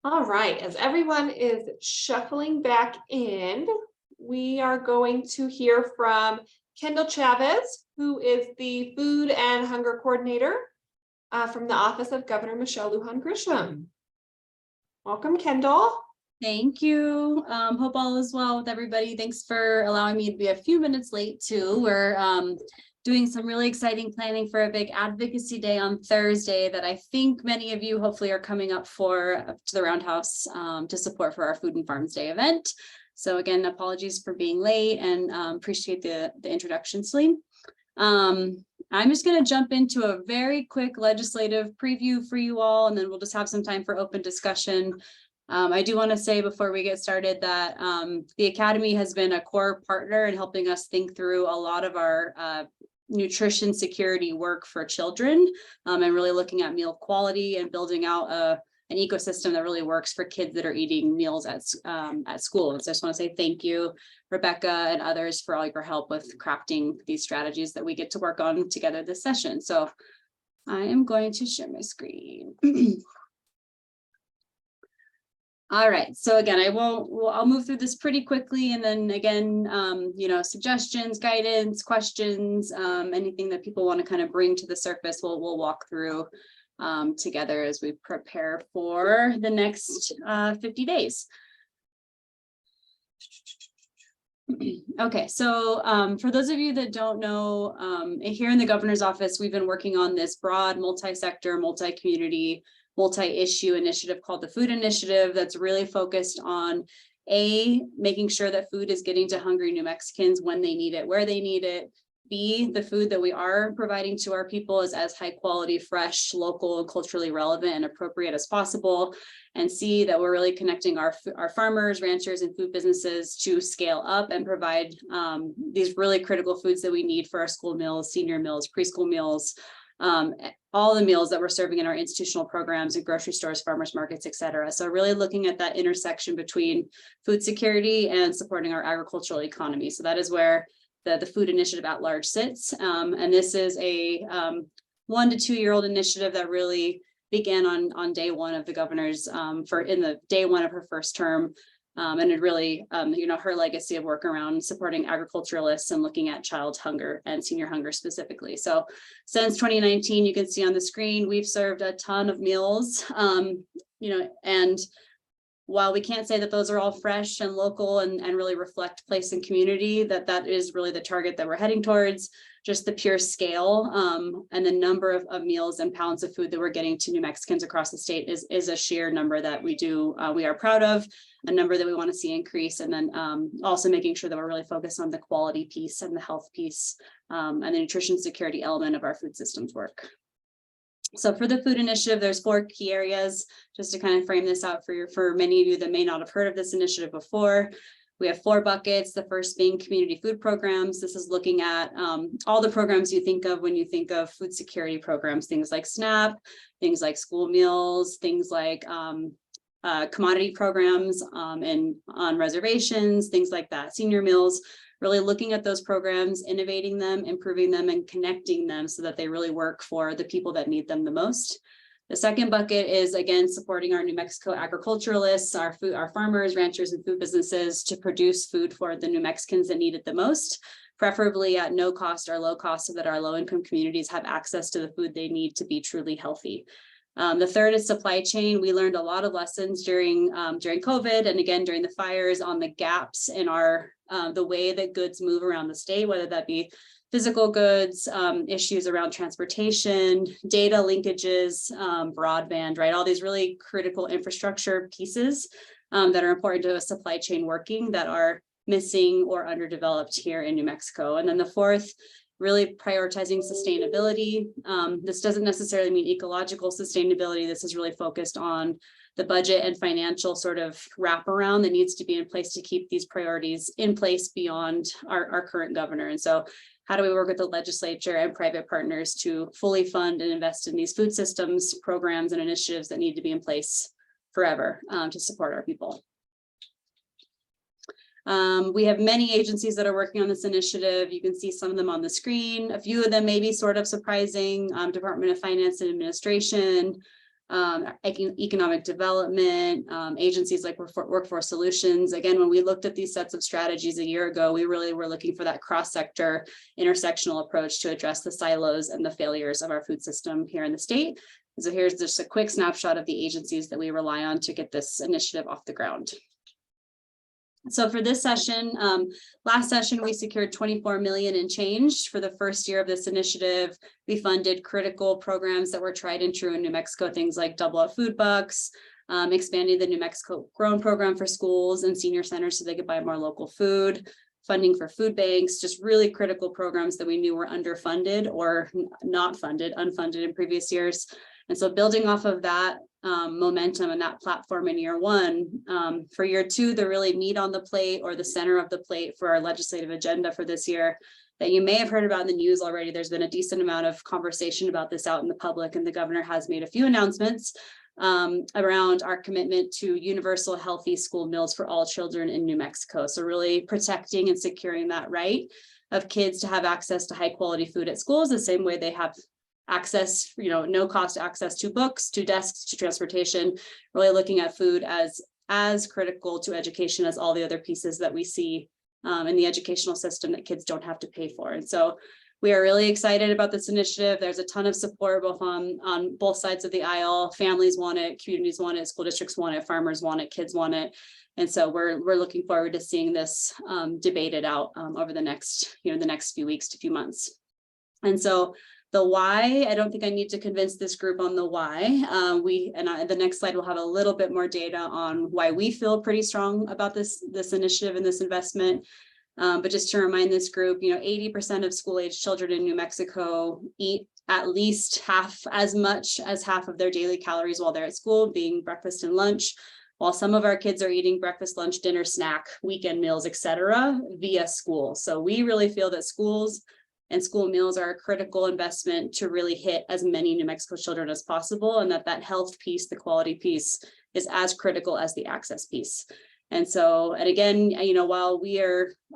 All right, as everyone is shuffling back in, we are going to hear from Kendall Chavez, who is the Food and Hunger Coordinator from the Office of Governor Michelle Lujan Grisham. Welcome, Kendall. Thank you. Hope all is well with everybody. Thanks for allowing me to be a few minutes late too. We're doing some really exciting planning for a big advocacy day on Thursday that I think many of you hopefully are coming up to the Roundhouse to support for our Food and Farms Day event. So again, apologies for being late and appreciate the introduction, Celine. I'm just going to jump into a very quick legislative preview for you all, and then we'll just have some time for open discussion. I do want to say before we get started that the Academy has been a core partner in helping us think through a lot of our nutrition security work for children, and really looking at meal quality and building out an ecosystem that really works for kids that are eating meals at school. So I just want to say thank you, Rebecca and others, for all your help with crafting these strategies that we get to work on together this session. So I am going to share my screen. All right, so again, I'll move through this pretty quickly, and then again, you know, suggestions, guidance, questions, anything that people want to kind of bring to the surface, we'll walk through together as we prepare for the next 50 days. Okay, so for those of you that don't know, here in the governor's office, we've been working on this broad multi-sector, multi-community, multi-issue initiative called the Food Initiative that's really focused on making sure that food is getting to hungry New Mexicans when they need it, where they need it. B, the food that we are providing to our people is as high quality, fresh, local, and culturally relevant and appropriate as possible. And C, that we're really connecting our farmers, ranchers, and food businesses to scale up and provide these really critical foods that we need for our school meals, senior meals, preschool meals, all the meals that we're serving in our institutional programs and grocery stores, farmers markets, et cetera. So really looking at that intersection between food security and supporting our agricultural economy. So that is where the Food Initiative at large sits. And this is a 1 to 2 year old initiative that really began on day one of the governor's in the day one of her first term. And it really, you know, her legacy of work around supporting agriculturalists and looking at child hunger and senior hunger specifically. So since 2019, you can see on the screen, we've served a ton of meals, you know, and while we can't say that those are all fresh and local and really reflect place and community, that is really the target that we're heading towards. Just the pure scale and the number of meals and pounds of food that we're getting to New Mexicans across the state is a sheer number that we are proud of, a number that we want to see increase, and then also making sure that we're really focused on the quality piece and the health piece and the nutrition security element of our food systems work. So for the Food Initiative, there's 4 key areas, just to kind of frame this out for many of you that may not have heard of this initiative before. We have 4 buckets, the first being community food programs. This is looking at all the programs you think of when you think of food security programs, things like SNAP, things like school meals, things like commodity programs and on reservations, things like that, senior meals. Really looking at those programs, innovating them, improving them, and connecting them so that they really work for the people that need them the most. The second bucket is, again, supporting our New Mexico agriculturalists, our farmers, ranchers, and food businesses to produce food for the New Mexicans that need it the most, preferably at no cost or low cost, so that our low-income communities have access to the food they need to be truly healthy. The third is supply chain. We learned a lot of lessons during COVID and again during the fires on the gaps in the way that goods move around the state, whether that be physical goods, issues around transportation, data linkages, broadband, right? All these really critical infrastructure pieces that are important to a supply chain working that are missing or underdeveloped here in New Mexico. And then the fourth, really prioritizing sustainability. This doesn't necessarily mean ecological sustainability. This is really focused on the budget and financial sort of wraparound that needs to be in place to keep these priorities in place beyond our current governor. And so how do we work with the legislature and private partners to fully fund and invest in these food systems, programs, and initiatives that need to be in place forever to support our people? We have many agencies that are working on this initiative. You can see some of them on the screen. A few of them may be sort of surprising. Department of Finance and Administration, economic development, agencies like Workforce Solutions. Again, when we looked at these sets of strategies a year ago, we really were looking for that cross-sector intersectional approach to address the silos and the failures of our food system here in the state. So here's just a quick snapshot of the agencies that we rely on to get this initiative off the ground. So for this session, last session, we secured 24 million in change for the first year of this initiative. We funded critical programs that were tried and true in New Mexico, things like double up food bucks, expanding the New Mexico Grown program for schools and senior centers so they could buy more local food, funding for food banks, just really critical programs that we knew were underfunded or not funded, unfunded in previous years. And so building off of that momentum and that platform in year one. For year two, the really meat on the plate or the center of the plate for our legislative agenda for this year that you may have heard about in the news already. There's been a decent amount of conversation about this out in the public, and the governor has made a few announcements around our commitment to universal healthy school meals for all children in New Mexico. So really protecting and securing that right of kids to have access to high quality food at schools the same way they have access, no cost access to books, to desks, to transportation, really looking at food as critical to education as all the other pieces that we see in the educational system that kids don't have to pay for. And so we are really excited about this initiative. There's a ton of support both on both sides of the aisle. Families want it, communities want it, school districts want it, farmers want it, kids want it. And so we're looking forward to seeing this debated out over the next few weeks to few months. And so the why, I don't think I need to convince this group on the why. The next slide will have a little bit more data on why we feel pretty strong about this initiative and this investment. But just to remind this group, 80% of school-age children in New Mexico eat at least half as much as half of their daily calories while they're at school, being breakfast and lunch, while some of our kids are eating breakfast, lunch, dinner, snack, weekend meals, etc., via school. So we really feel that schools and school meals are a critical investment to really hit as many New Mexico children as possible, and that health piece, the quality piece, is as critical as the access piece. And so, and again, while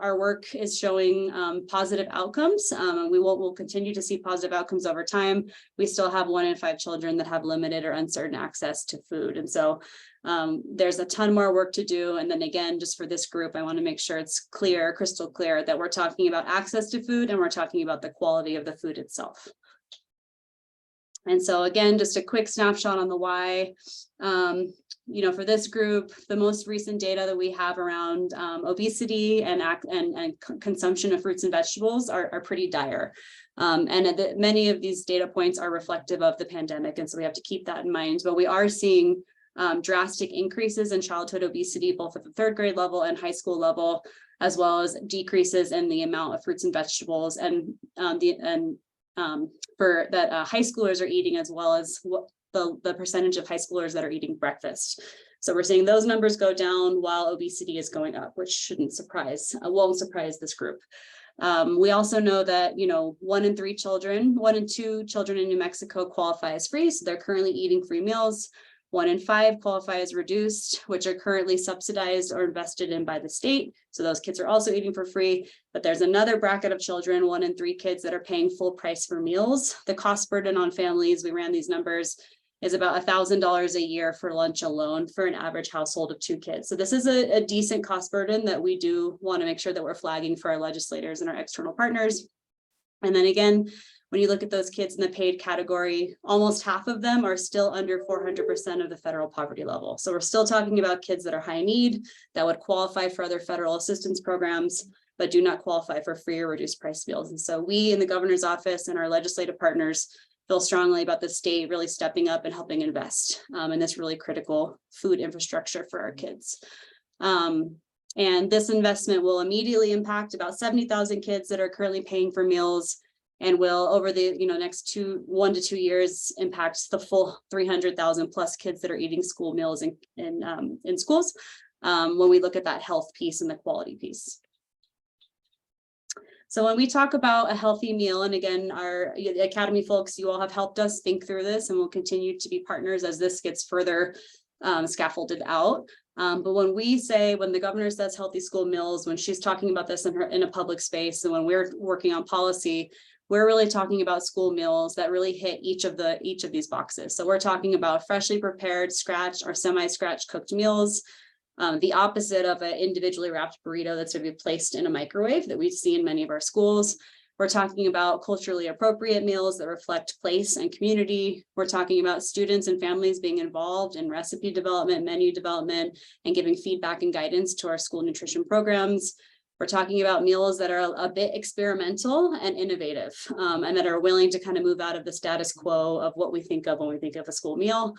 our work is showing positive outcomes, we'll continue to see positive outcomes over time. We still have 1 in 5 children that have limited or uncertain access to food. And so there's a ton more work to do. And then again, just for this group, I want to make sure it's clear, crystal clear, that we're talking about access to food and we're talking about the quality of the food itself. And so again, just a quick snapshot on the why. For this group, the most recent data that we have around obesity and consumption of fruits and vegetables are pretty dire. Many of these data points are reflective of the pandemic, and so we have to keep that in mind. But we are seeing drastic increases in childhood obesity, both at the 3rd grade level and high school level, as well as decreases in the amount of fruits and vegetables for that high schoolers are eating, as well as the percentage of high schoolers that are eating breakfast. So we're seeing those numbers go down while obesity is going up, which won't surprise this group. We also know that 1 in 2 children in New Mexico qualify as free, so they're currently eating free meals. 1 in 5 qualify as reduced, which are currently subsidized or invested in by the state. So those kids are also eating for free. But there's another bracket of children, 1 in 3 kids, that are paying full price for meals. The cost burden on families, we ran these numbers, is about $1,000 a year for lunch alone for an average household of 2 kids. So this is a decent cost burden that we do want to make sure that we're flagging for our legislators and our external partners. And then again, when you look at those kids in the paid category, almost half of them are still under 400% of the federal poverty level. So we're still talking about kids that are high need, that would qualify for other federal assistance programs, but do not qualify for free or reduced price meals. And so we in the governor's office and our legislative partners feel strongly about the state really stepping up and helping invest in this really critical food infrastructure for our kids. And this investment will immediately impact about 70,000 kids that are currently paying for meals, and will over the next 1 to 2 years impact the full 300,000 plus kids that are eating school meals in schools when we look at that health piece and the quality piece. So when we talk about a healthy meal, and again, our Academy folks, you all have helped us think through this, and we'll continue to be partners as this gets further scaffolded out. But when the governor says healthy school meals, when she's talking about this in a public space, and when we're working on policy, we're really talking about school meals that really hit each of these boxes. So we're talking about freshly prepared, scratched or semi-scratched cooked meals, the opposite of an individually wrapped burrito that's to be placed in a microwave that we see in many of our schools. We're talking about culturally appropriate meals that reflect place and community. We're talking about students and families being involved in recipe development, menu development, and giving feedback and guidance to our school nutrition programs. We're talking about meals that are a bit experimental and innovative, and that are willing to kind of move out of the status quo of what we think of when we think of a school meal.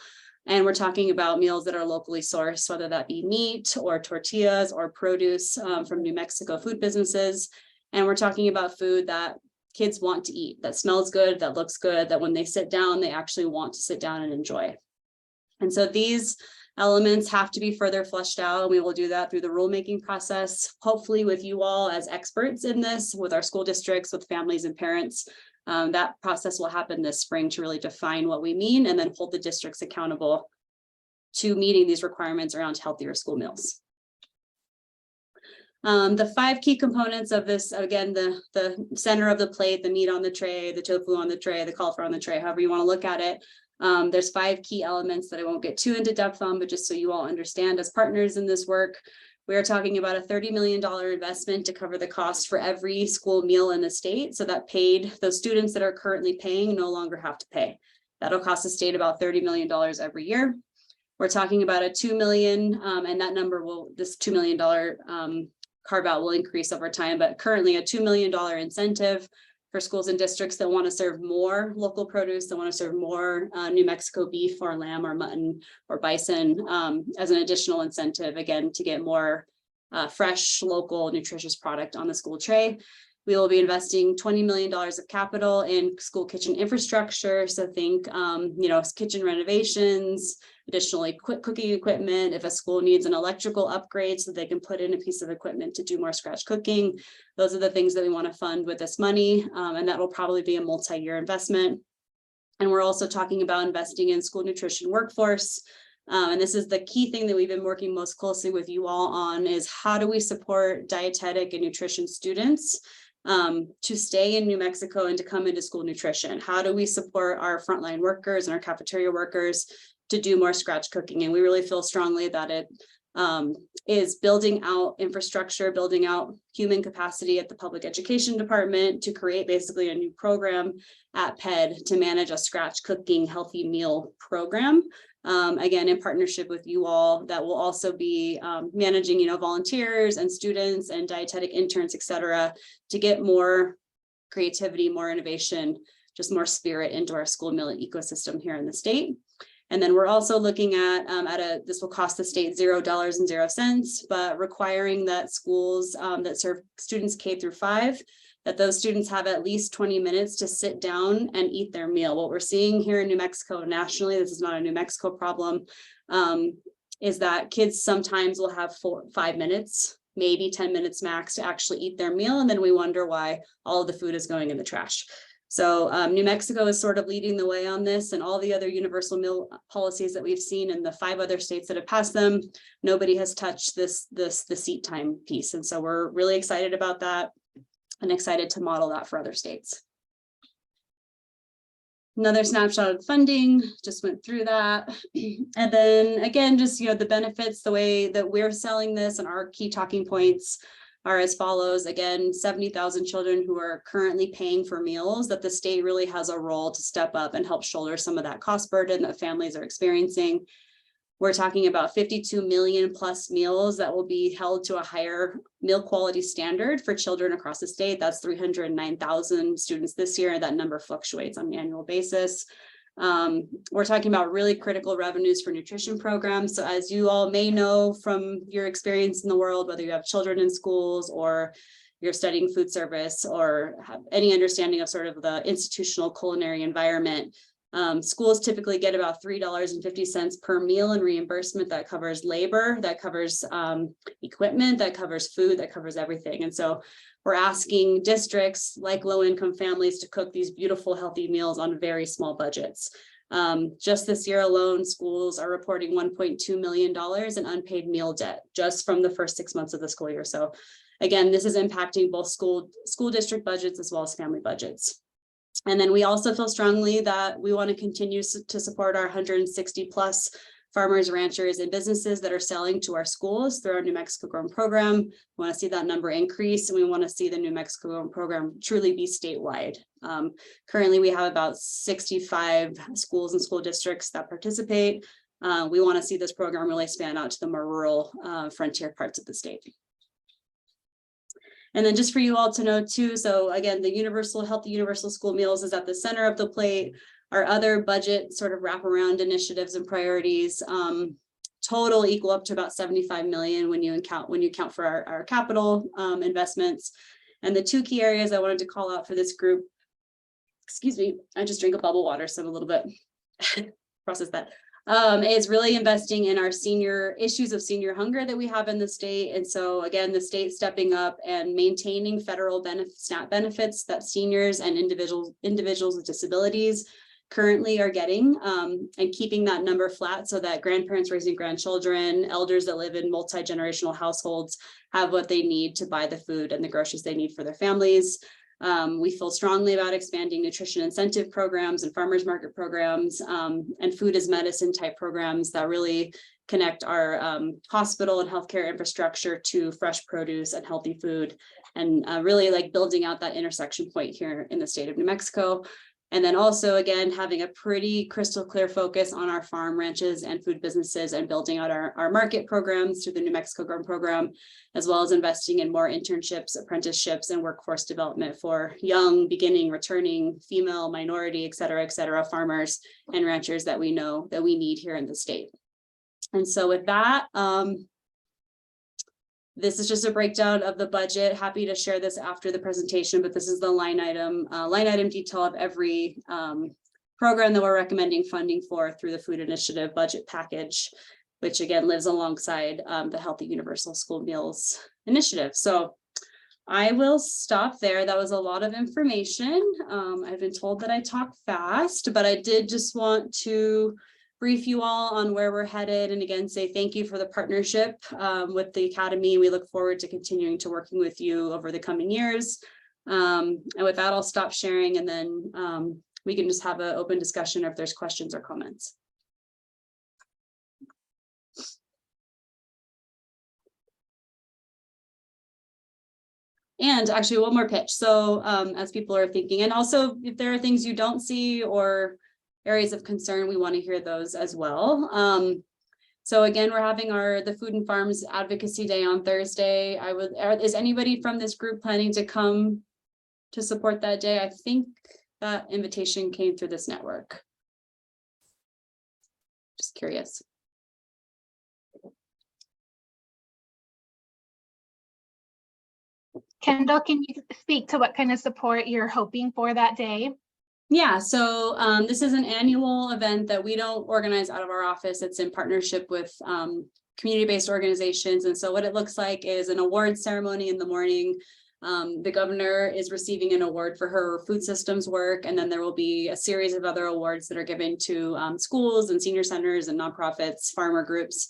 And we're talking about meals that are locally sourced, whether that be meat or tortillas or produce from New Mexico food businesses. And we're talking about food that kids want to eat, that smells good, that looks good, that when they sit down, they actually want to sit down and enjoy. And so these elements have to be further fleshed out, and we will do that through the rulemaking process, hopefully with you all as experts in this, with our school districts, with families and parents. That process will happen this spring to really define what we mean and then hold the districts accountable to meeting these requirements around healthier school meals. The 5 key components of this, again, the center of the plate, the meat on the tray, the tofu on the tray, the cauliflower on the tray, however you want to look at it. There's 5 key elements that I won't get too into depth on, but just so you all understand, as partners in this work, we are talking about a $30 million investment to cover the cost for every school meal in the state. So that those students that are currently paying no longer have to pay. That'll cost the state about $30 million every year. We're talking about a $2 million, and that number this $2 million carve out will increase over time, but currently a $2 million incentive for schools and districts that want to serve more local produce, that want to serve more New Mexico beef or lamb or mutton or bison as an additional incentive, again, to get more fresh, local, nutritious product on the school tray. We will be investing $20 million of capital in school kitchen infrastructure. So think, kitchen renovations, additional cooking equipment. If a school needs an electrical upgrade so they can put in a piece of equipment to do more scratch cooking, those are the things that we want to fund with this money. And that will probably be a multi-year investment. And we're also talking about investing in school nutrition workforce. And this is the key thing that we've been working most closely with you all on, is how do we support dietetic and nutrition students to stay in New Mexico and to come into school nutrition? How do we support our frontline workers and our cafeteria workers to do more scratch cooking? And we really feel strongly that it is building out infrastructure, building out human capacity at the public education department to create basically a new program at PED to manage a scratch cooking healthy meal program. Again, in partnership with you all, that will also be managing, volunteers and students and dietetic interns, et cetera, to get more creativity, more innovation, just more spirit into our school meal ecosystem here in the state. And then we're also looking at this will cost the state $0.00, but requiring that schools that serve students K through 5, that those students have at least 20 minutes to sit down and eat their meal. What we're seeing here in New Mexico nationally, this is not a New Mexico problem, is that kids sometimes will have 5 minutes, maybe 10 minutes max to actually eat their meal. And then we wonder why all of the food is going in the trash. So New Mexico is sort of leading the way on this, and all the other universal meal policies that we've seen in the 5 other states that have passed them, nobody has touched the seat time piece. And so we're really excited about that and excited to model that for other states. Another snapshot of funding, just went through that. And then again, just, the benefits, the way that we're selling this and our key talking points are as follows. Again, 70,000 children who are currently paying for meals, that the state really has a role to step up and help shoulder some of that cost burden that families are experiencing. We're talking about 52 million plus meals that will be held to a higher meal quality standard for children across the state. That's 309,000 students this year, and that number fluctuates on an annual basis. We're talking about really critical revenues for nutrition programs. So as you all may know from your experience in the world, whether you have children in schools or you're studying food service or have any understanding of sort of the institutional culinary environment, schools typically get about $3.50 per meal in reimbursement. That covers labor, that covers equipment, that covers food, that covers everything. And so we're asking districts like low-income families to cook these beautiful, healthy meals on very small budgets. Just this year alone, schools are reporting $1.2 million in unpaid meal debt just from the first 6 months of the school year. So again, this is impacting both school district budgets as well as family budgets. And then we also feel strongly that we want to continue to support our 160 plus farmers, ranchers, and businesses that are selling to our schools through our New Mexico Grown program. We want to see that number increase, and we want to see the New Mexico Grown program truly be statewide. Currently, we have about 65 schools and school districts that participate. We want to see this program really span out to the more rural frontier parts of the state. And then just for you all to know too, so again, the healthy universal school meals is at the center of the plate. Our other budget sort of wraparound initiatives and priorities total equal up to about 75 million when you account for our capital investments. And the 2 key areas I wanted to call out for this group, excuse me, I just drank a bubble water, so I'm a little bit process that. is really investing in our senior issues of senior hunger that we have in the state. And so again, the state stepping up and maintaining federal SNAP benefits that seniors and individuals with disabilities currently are getting, and keeping that number flat so that grandparents raising grandchildren, elders that live in multi-generational households have what they need to buy the food and the groceries they need for their families. We feel strongly about expanding nutrition incentive programs and farmers market programs, and food as medicine type programs that really connect our hospital and healthcare infrastructure to fresh produce and healthy food, and really like building out that intersection point here in the state of New Mexico. And then also, again, having a pretty crystal clear focus on our farm, ranches, and food businesses, and building out our market programs through the New Mexico Grown Program, as well as investing in more internships, apprenticeships, and workforce development for young, beginning, returning, female, minority, et cetera, farmers and ranchers that we know that we need here in the state. And so with that, this is just a breakdown of the budget. Happy to share this after the presentation, but this is the line item detail of every program that we're recommending funding for through the Food Initiative budget package, which again lives alongside the Healthy Universal School Meals Initiative. So I will stop there. That was a lot of information. I've been told that I talk fast, but I did just want to brief you all on where we're headed, and again say thank you for the partnership with the Academy. We look forward to continuing to working with you over the coming years. And with that, I'll stop sharing, and then we can just have an open discussion if there's questions or comments. And actually one more pitch. So as people are thinking, and also if there are things you don't see or areas of concern, we want to hear those as well. So again, we're having the Food and Farms Advocacy Day on Thursday. Is anybody from this group planning to come to support that day? I think that invitation came through this network. Just curious. Kendall, can you speak to what kind of support you're hoping for that day? Yeah, so this is an annual event that we don't organize out of our office. It's in partnership with community-based organizations. And so what it looks like is an award ceremony in the morning. The governor is receiving an award for her food systems work. And then there will be a series of other awards that are given to schools and senior centers and nonprofits, farmer groups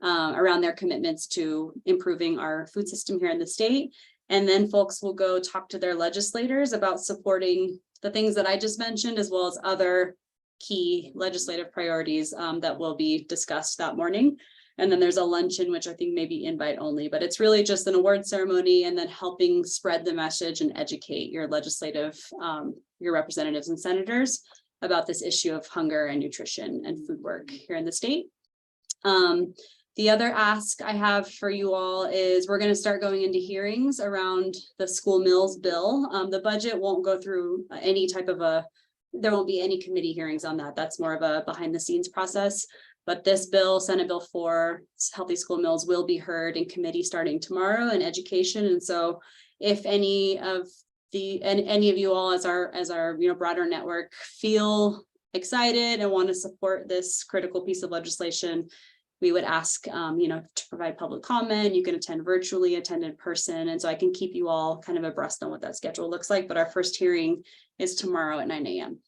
around their commitments to improving our food system here in the state. And then folks will go talk to their legislators about supporting the things that I just mentioned, as well as other key legislative priorities that will be discussed that morning. And then there's a luncheon, which I think may be invite only, but it's really just an award ceremony and then helping spread the message and educate your legislative, your representatives and senators about this issue of hunger and nutrition and food work here in the state. The other ask I have for you all is we're going to start going into hearings around the school meals bill. The budget won't go through any type of there won't be any committee hearings on that. That's more of a behind the scenes process. But this bill, Senate Bill 4, Healthy School Meals, will be heard in committee starting tomorrow in education. And so if any of you all as our broader network feel excited and want to support this critical piece of legislation, we would ask, to provide public comment. You can attend virtually, attend in person. And so I can keep you all kind of abreast on what that schedule looks like. But our first hearing is tomorrow at 9 a.m.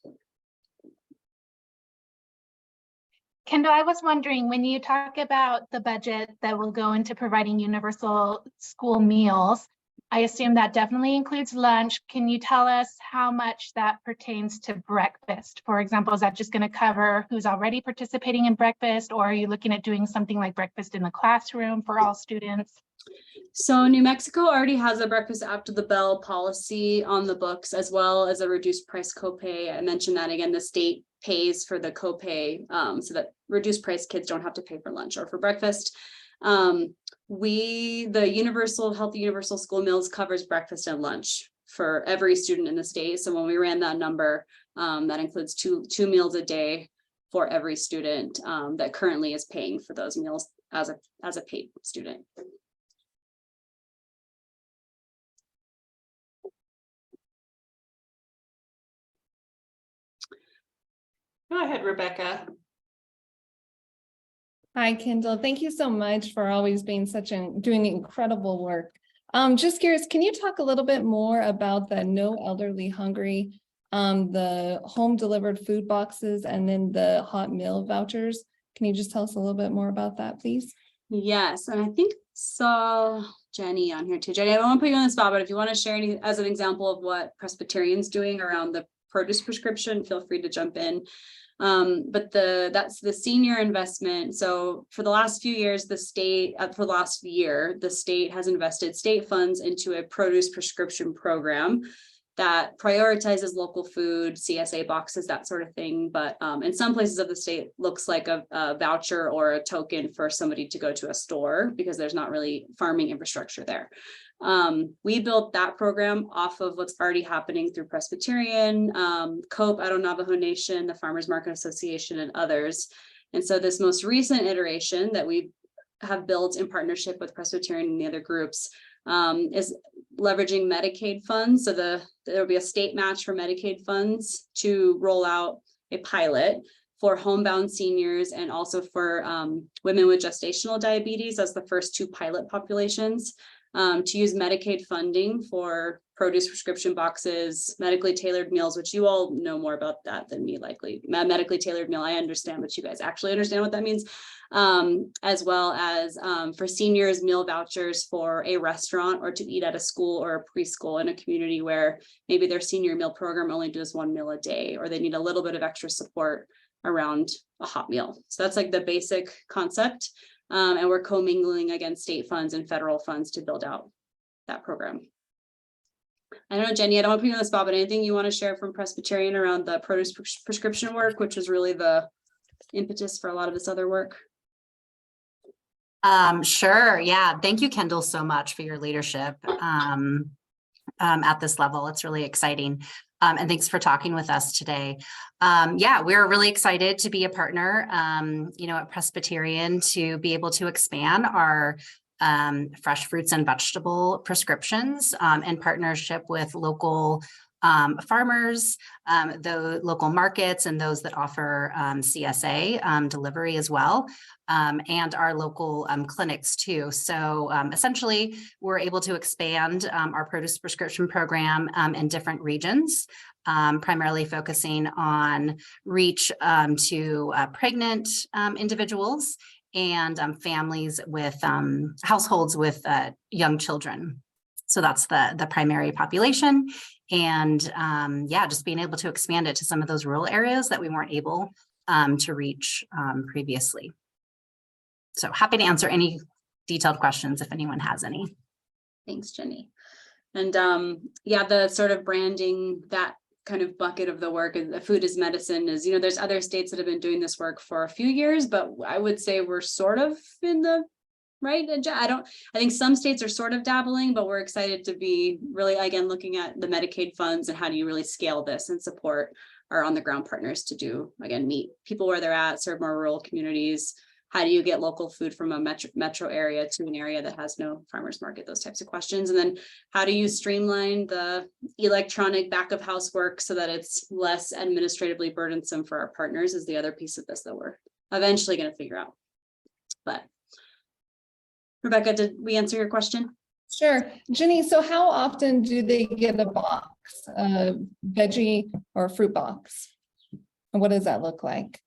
Kendall, I was wondering, when you talk about the budget that will go into providing universal school meals, I assume that definitely includes lunch. Can you tell us how much that pertains to breakfast? For example, is that just going to cover who's already participating in breakfast, or are you looking at doing something like breakfast in the classroom for all students? So New Mexico already has a breakfast after the bell policy on the books, as well as a reduced price copay. I mentioned that again, the state pays for the copay so that reduced price kids don't have to pay for lunch or for breakfast. The Healthy Universal School Meals covers breakfast and lunch for every student in the state. So when we ran that number, that includes two meals a day for every student that currently is paying for those meals as a paid student. Go ahead, Rebecca. Hi, Kendall. Thank you so much for always being doing incredible work. Just curious, can you talk a little bit more about the No Elderly Hungry, the home delivered food boxes, and then the hot meal vouchers? Can you just tell us a little bit more about that, please? Yes, and I think saw Jenny on here too. Jenny, I don't want to put you on the spot, but if you want to share any as an example of what Presbyterian's doing around the produce prescription, feel free to jump in. But that's the senior investment. So for the last few years, the state, for the last year, the state has invested state funds into a produce prescription program that prioritizes local food, CSA boxes, that sort of thing. But in some places of the state looks like a voucher or a token for somebody to go to a store because there's not really farming infrastructure there. We built that program off of what's already happening through Presbyterian, COPE, Idaho Navajo Nation, the Farmers Market Association, and others. And so this most recent iteration that we have built in partnership with Presbyterian and the other groups is leveraging Medicaid funds. So there will be a state match for Medicaid funds to roll out a pilot for homebound seniors and also for women with gestational diabetes as the first two pilot populations. To use Medicaid funding for produce prescription boxes, medically tailored meals, which you all know more about that than me likely. Medically tailored meal, I understand, but you guys actually understand what that means. As well as for seniors, meal vouchers for a restaurant or to eat at a school or a preschool in a community where maybe their senior meal program only does one meal a day, or they need a little bit of extra support around a hot meal. So that's like the basic concept. And we're commingling against state funds and federal funds to build out that program. I don't know, Jenny, I don't want to put you on the spot, but anything you want to share from Presbyterian around the produce prescription work, which is really the impetus for a lot of this other work? Sure. Yeah. Thank you, Kendall, so much for your leadership at this level. It's really exciting. And thanks for talking with us today. Yeah, we're really excited to be a partner, at Presbyterian to be able to expand our fresh fruits and vegetable prescriptions in partnership with local farmers, the local markets, and those that offer CSA delivery as well, and our local clinics too. So essentially, we're able to expand our produce prescription program in different regions, primarily focusing on reach to pregnant individuals and families with households with young children. So that's the primary population. And yeah, just being able to expand it to some of those rural areas that we weren't able to reach previously. So happy to answer any detailed questions if anyone has any. Thanks, Jenny. And yeah, the sort of branding, that kind of bucket of the work, and the food is medicine is, there's other states that have been doing this work for a few years, but I would say we're sort of in the right. I think some states are sort of dabbling, but we're excited to be really, again, looking at the Medicaid funds and how do you really scale this and support our on the ground partners to do, again, meet people where they're at, serve more rural communities. How do you get local food from a metro area to an area that has no farmers market, those types of questions. And then how do you streamline the electronic back of house work so that it's less administratively burdensome for our partners is the other piece of this that we're eventually going to figure out. But Rebecca, did we answer your question? Sure. Jenny, so how often do they get a box, a veggie or fruit box? And what does that look like?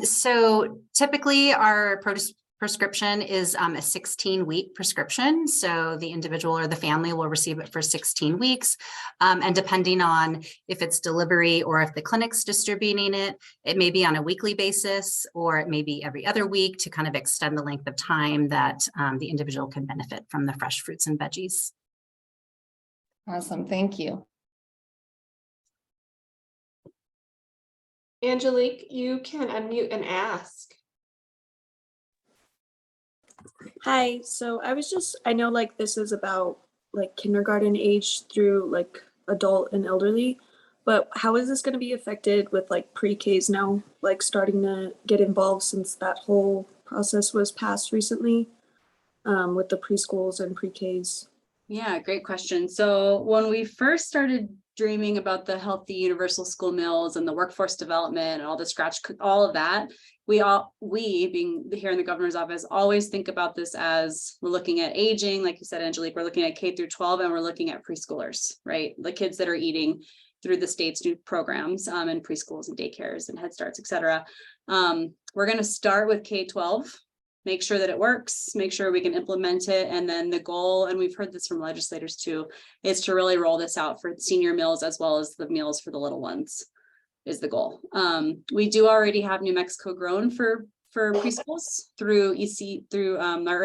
So typically our produce prescription is a 16-week prescription. So the individual or the family will receive it for 16 weeks. And depending on if it's delivery or if the clinic's distributing it, it may be on a weekly basis, or it may be every other week to kind of extend the length of time that the individual can benefit from the fresh fruits and veggies. Awesome. Thank you. Angelique, you can unmute and ask. Hi, so I know like this is about like kindergarten age through like adult and elderly, but how is this going to be affected with like pre-Ks now, like starting to get involved since that whole process was passed recently with the preschools and pre-Ks? Yeah, great question. So when we first started dreaming about the healthy universal school meals and the workforce development and all the all of that, we being here in the governor's office, always think about this as we're looking at aging, like you said, Angelique, we're looking at K through 12, and we're looking at preschoolers, right? The kids that are eating through the state's new programs and preschools and daycares and Head Starts, et cetera. We're going to start with K-12, make sure that it works, make sure we can implement it. And then the goal, and we've heard this from legislators too, is to really roll this out for senior meals as well as the meals for the little ones is the goal. We do already have New Mexico Grown for preschools through our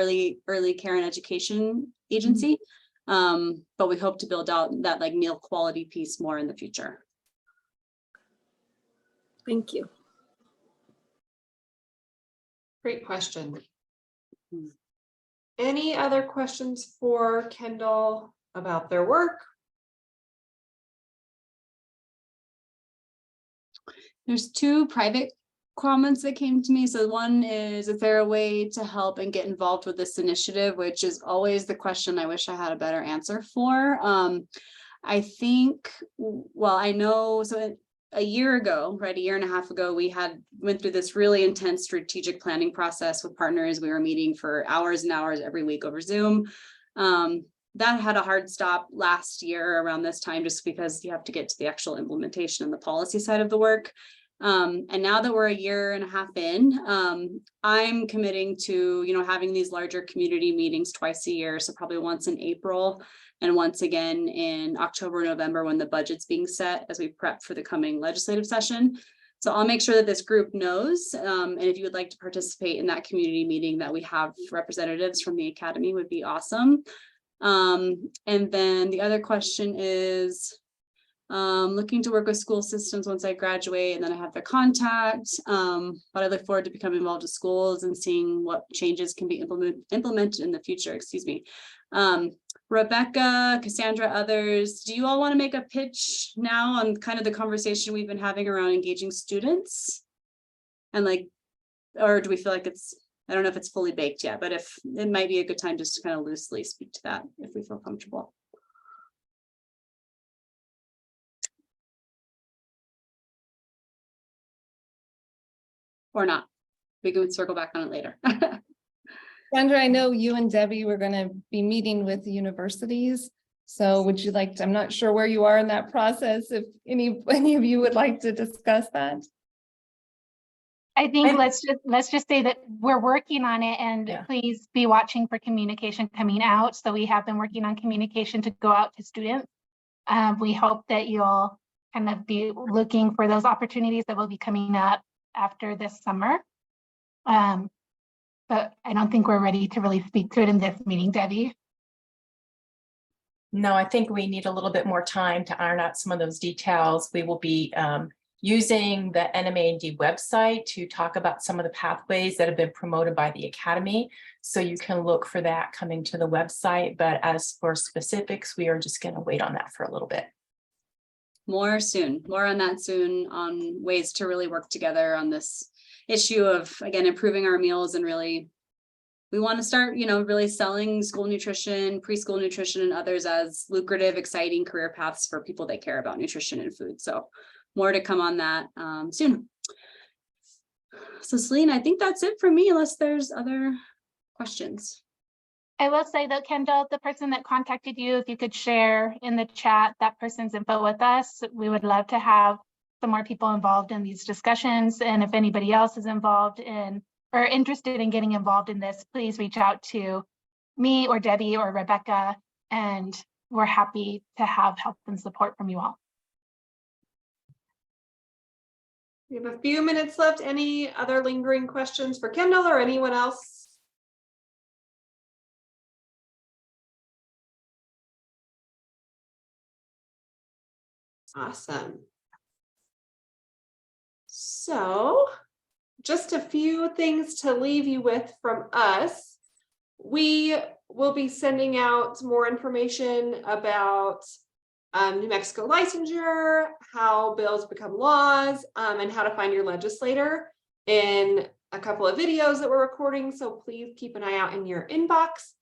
early care and education agency. But we hope to build out that like meal quality piece more in the future. Thank you. Great question. Any other questions for Kendall about their work? There's two private comments that came to me. So one is, is there a way to help and get involved with this initiative, which is always the question I wish I had a better answer for. I think, well, I know, so a year ago, right, a year and a half ago, we went through this really intense strategic planning process with partners. We were meeting for hours and hours every week over Zoom. That had a hard stop last year around this time, just because you have to get to the actual implementation and the policy side of the work. And now that we're a year and a half in, I'm committing to, having these larger community meetings twice a year. So probably once in April and once again in October, November, when the budget's being set as we prep for the coming legislative session. So I'll make sure that this group knows. And if you would like to participate in that community meeting, that we have representatives from the Academy would be awesome. And then the other question is, looking to work with school systems once I graduate, and then I have the contact, but I look forward to becoming involved with schools and seeing what changes can be implemented in the future, excuse me. Rebecca, Cassandra, others, do you all want to make a pitch now on kind of the conversation we've been having around engaging students? And like, or do we feel like I don't know if it's fully baked yet, but if it might be a good time just to kind of loosely speak to that if we feel comfortable. Or not. We can circle back on it later. Sandra, I know you and Debbie were going to be meeting with the universities. So would you like to, I'm not sure where you are in that process, if any of you would like to discuss that? I think let's just say that we're working on it, and please be watching for communication coming out. So we have been working on communication to go out to students. We hope that you'll kind of be looking for those opportunities that will be coming up after this summer. But I don't think we're ready to really speak to it in this meeting, Debbie. No, I think we need a little bit more time to iron out some of those details. We will be using the NMAND website to talk about some of the pathways that have been promoted by the Academy. So you can look for that coming to the website. But as for specifics, we are just going to wait on that for a little bit. More on that soon, on ways to really work together on this issue of, again, improving our meals. And really, we want to start, really selling school nutrition, preschool nutrition, and others as lucrative, exciting career paths for people that care about nutrition and food. So more to come on that soon. So Celine, I think that's it for me, unless there's other questions. I will say though, Kendall, the person that contacted you, if you could share in the chat that person's info with us, we would love to have some more people involved in these discussions. And if anybody else is involved in or interested in getting involved in this, please reach out to me or Debbie or Rebecca, and we're happy to have help and support from you all. We have a few minutes left. Any other lingering questions for Kendall or anyone else? Awesome. So just a few things to leave you with from us. We will be sending out more information about New Mexico licensure, how bills become laws, and how to find your legislator in a couple of videos that we're recording. So please keep an eye out in your inbox.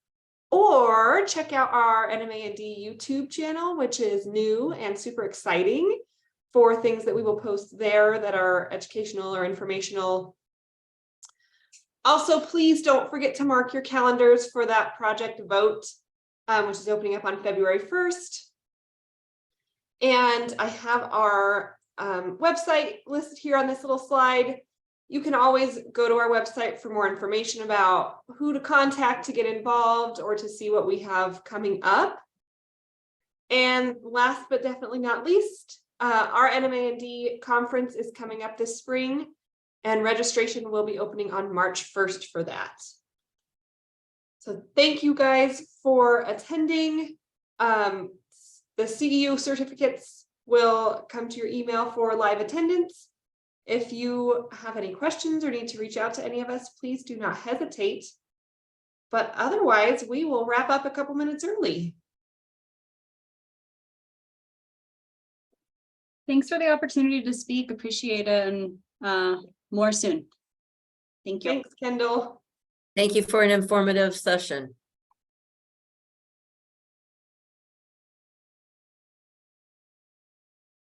Or check out our NMAND YouTube channel, which is new and super exciting for things that we will post there that are educational or informational. Also, please don't forget to mark your calendars for that project vote, which is opening up on February 1st. And I have our website listed here on this little slide. You can always go to our website for more information about who to contact to get involved or to see what we have coming up. And last but definitely not least, our NMAND conference is coming up this spring, and registration will be opening on March 1st for that. So thank you guys for attending. The CEU certificates will come to your email for live attendance. If you have any questions or need to reach out to any of us, please do not hesitate. But otherwise, we will wrap up a couple minutes early. Thanks for the opportunity to speak. Appreciate it, and more soon. Thank you. Thanks, Kendall. Thank you for an informative session.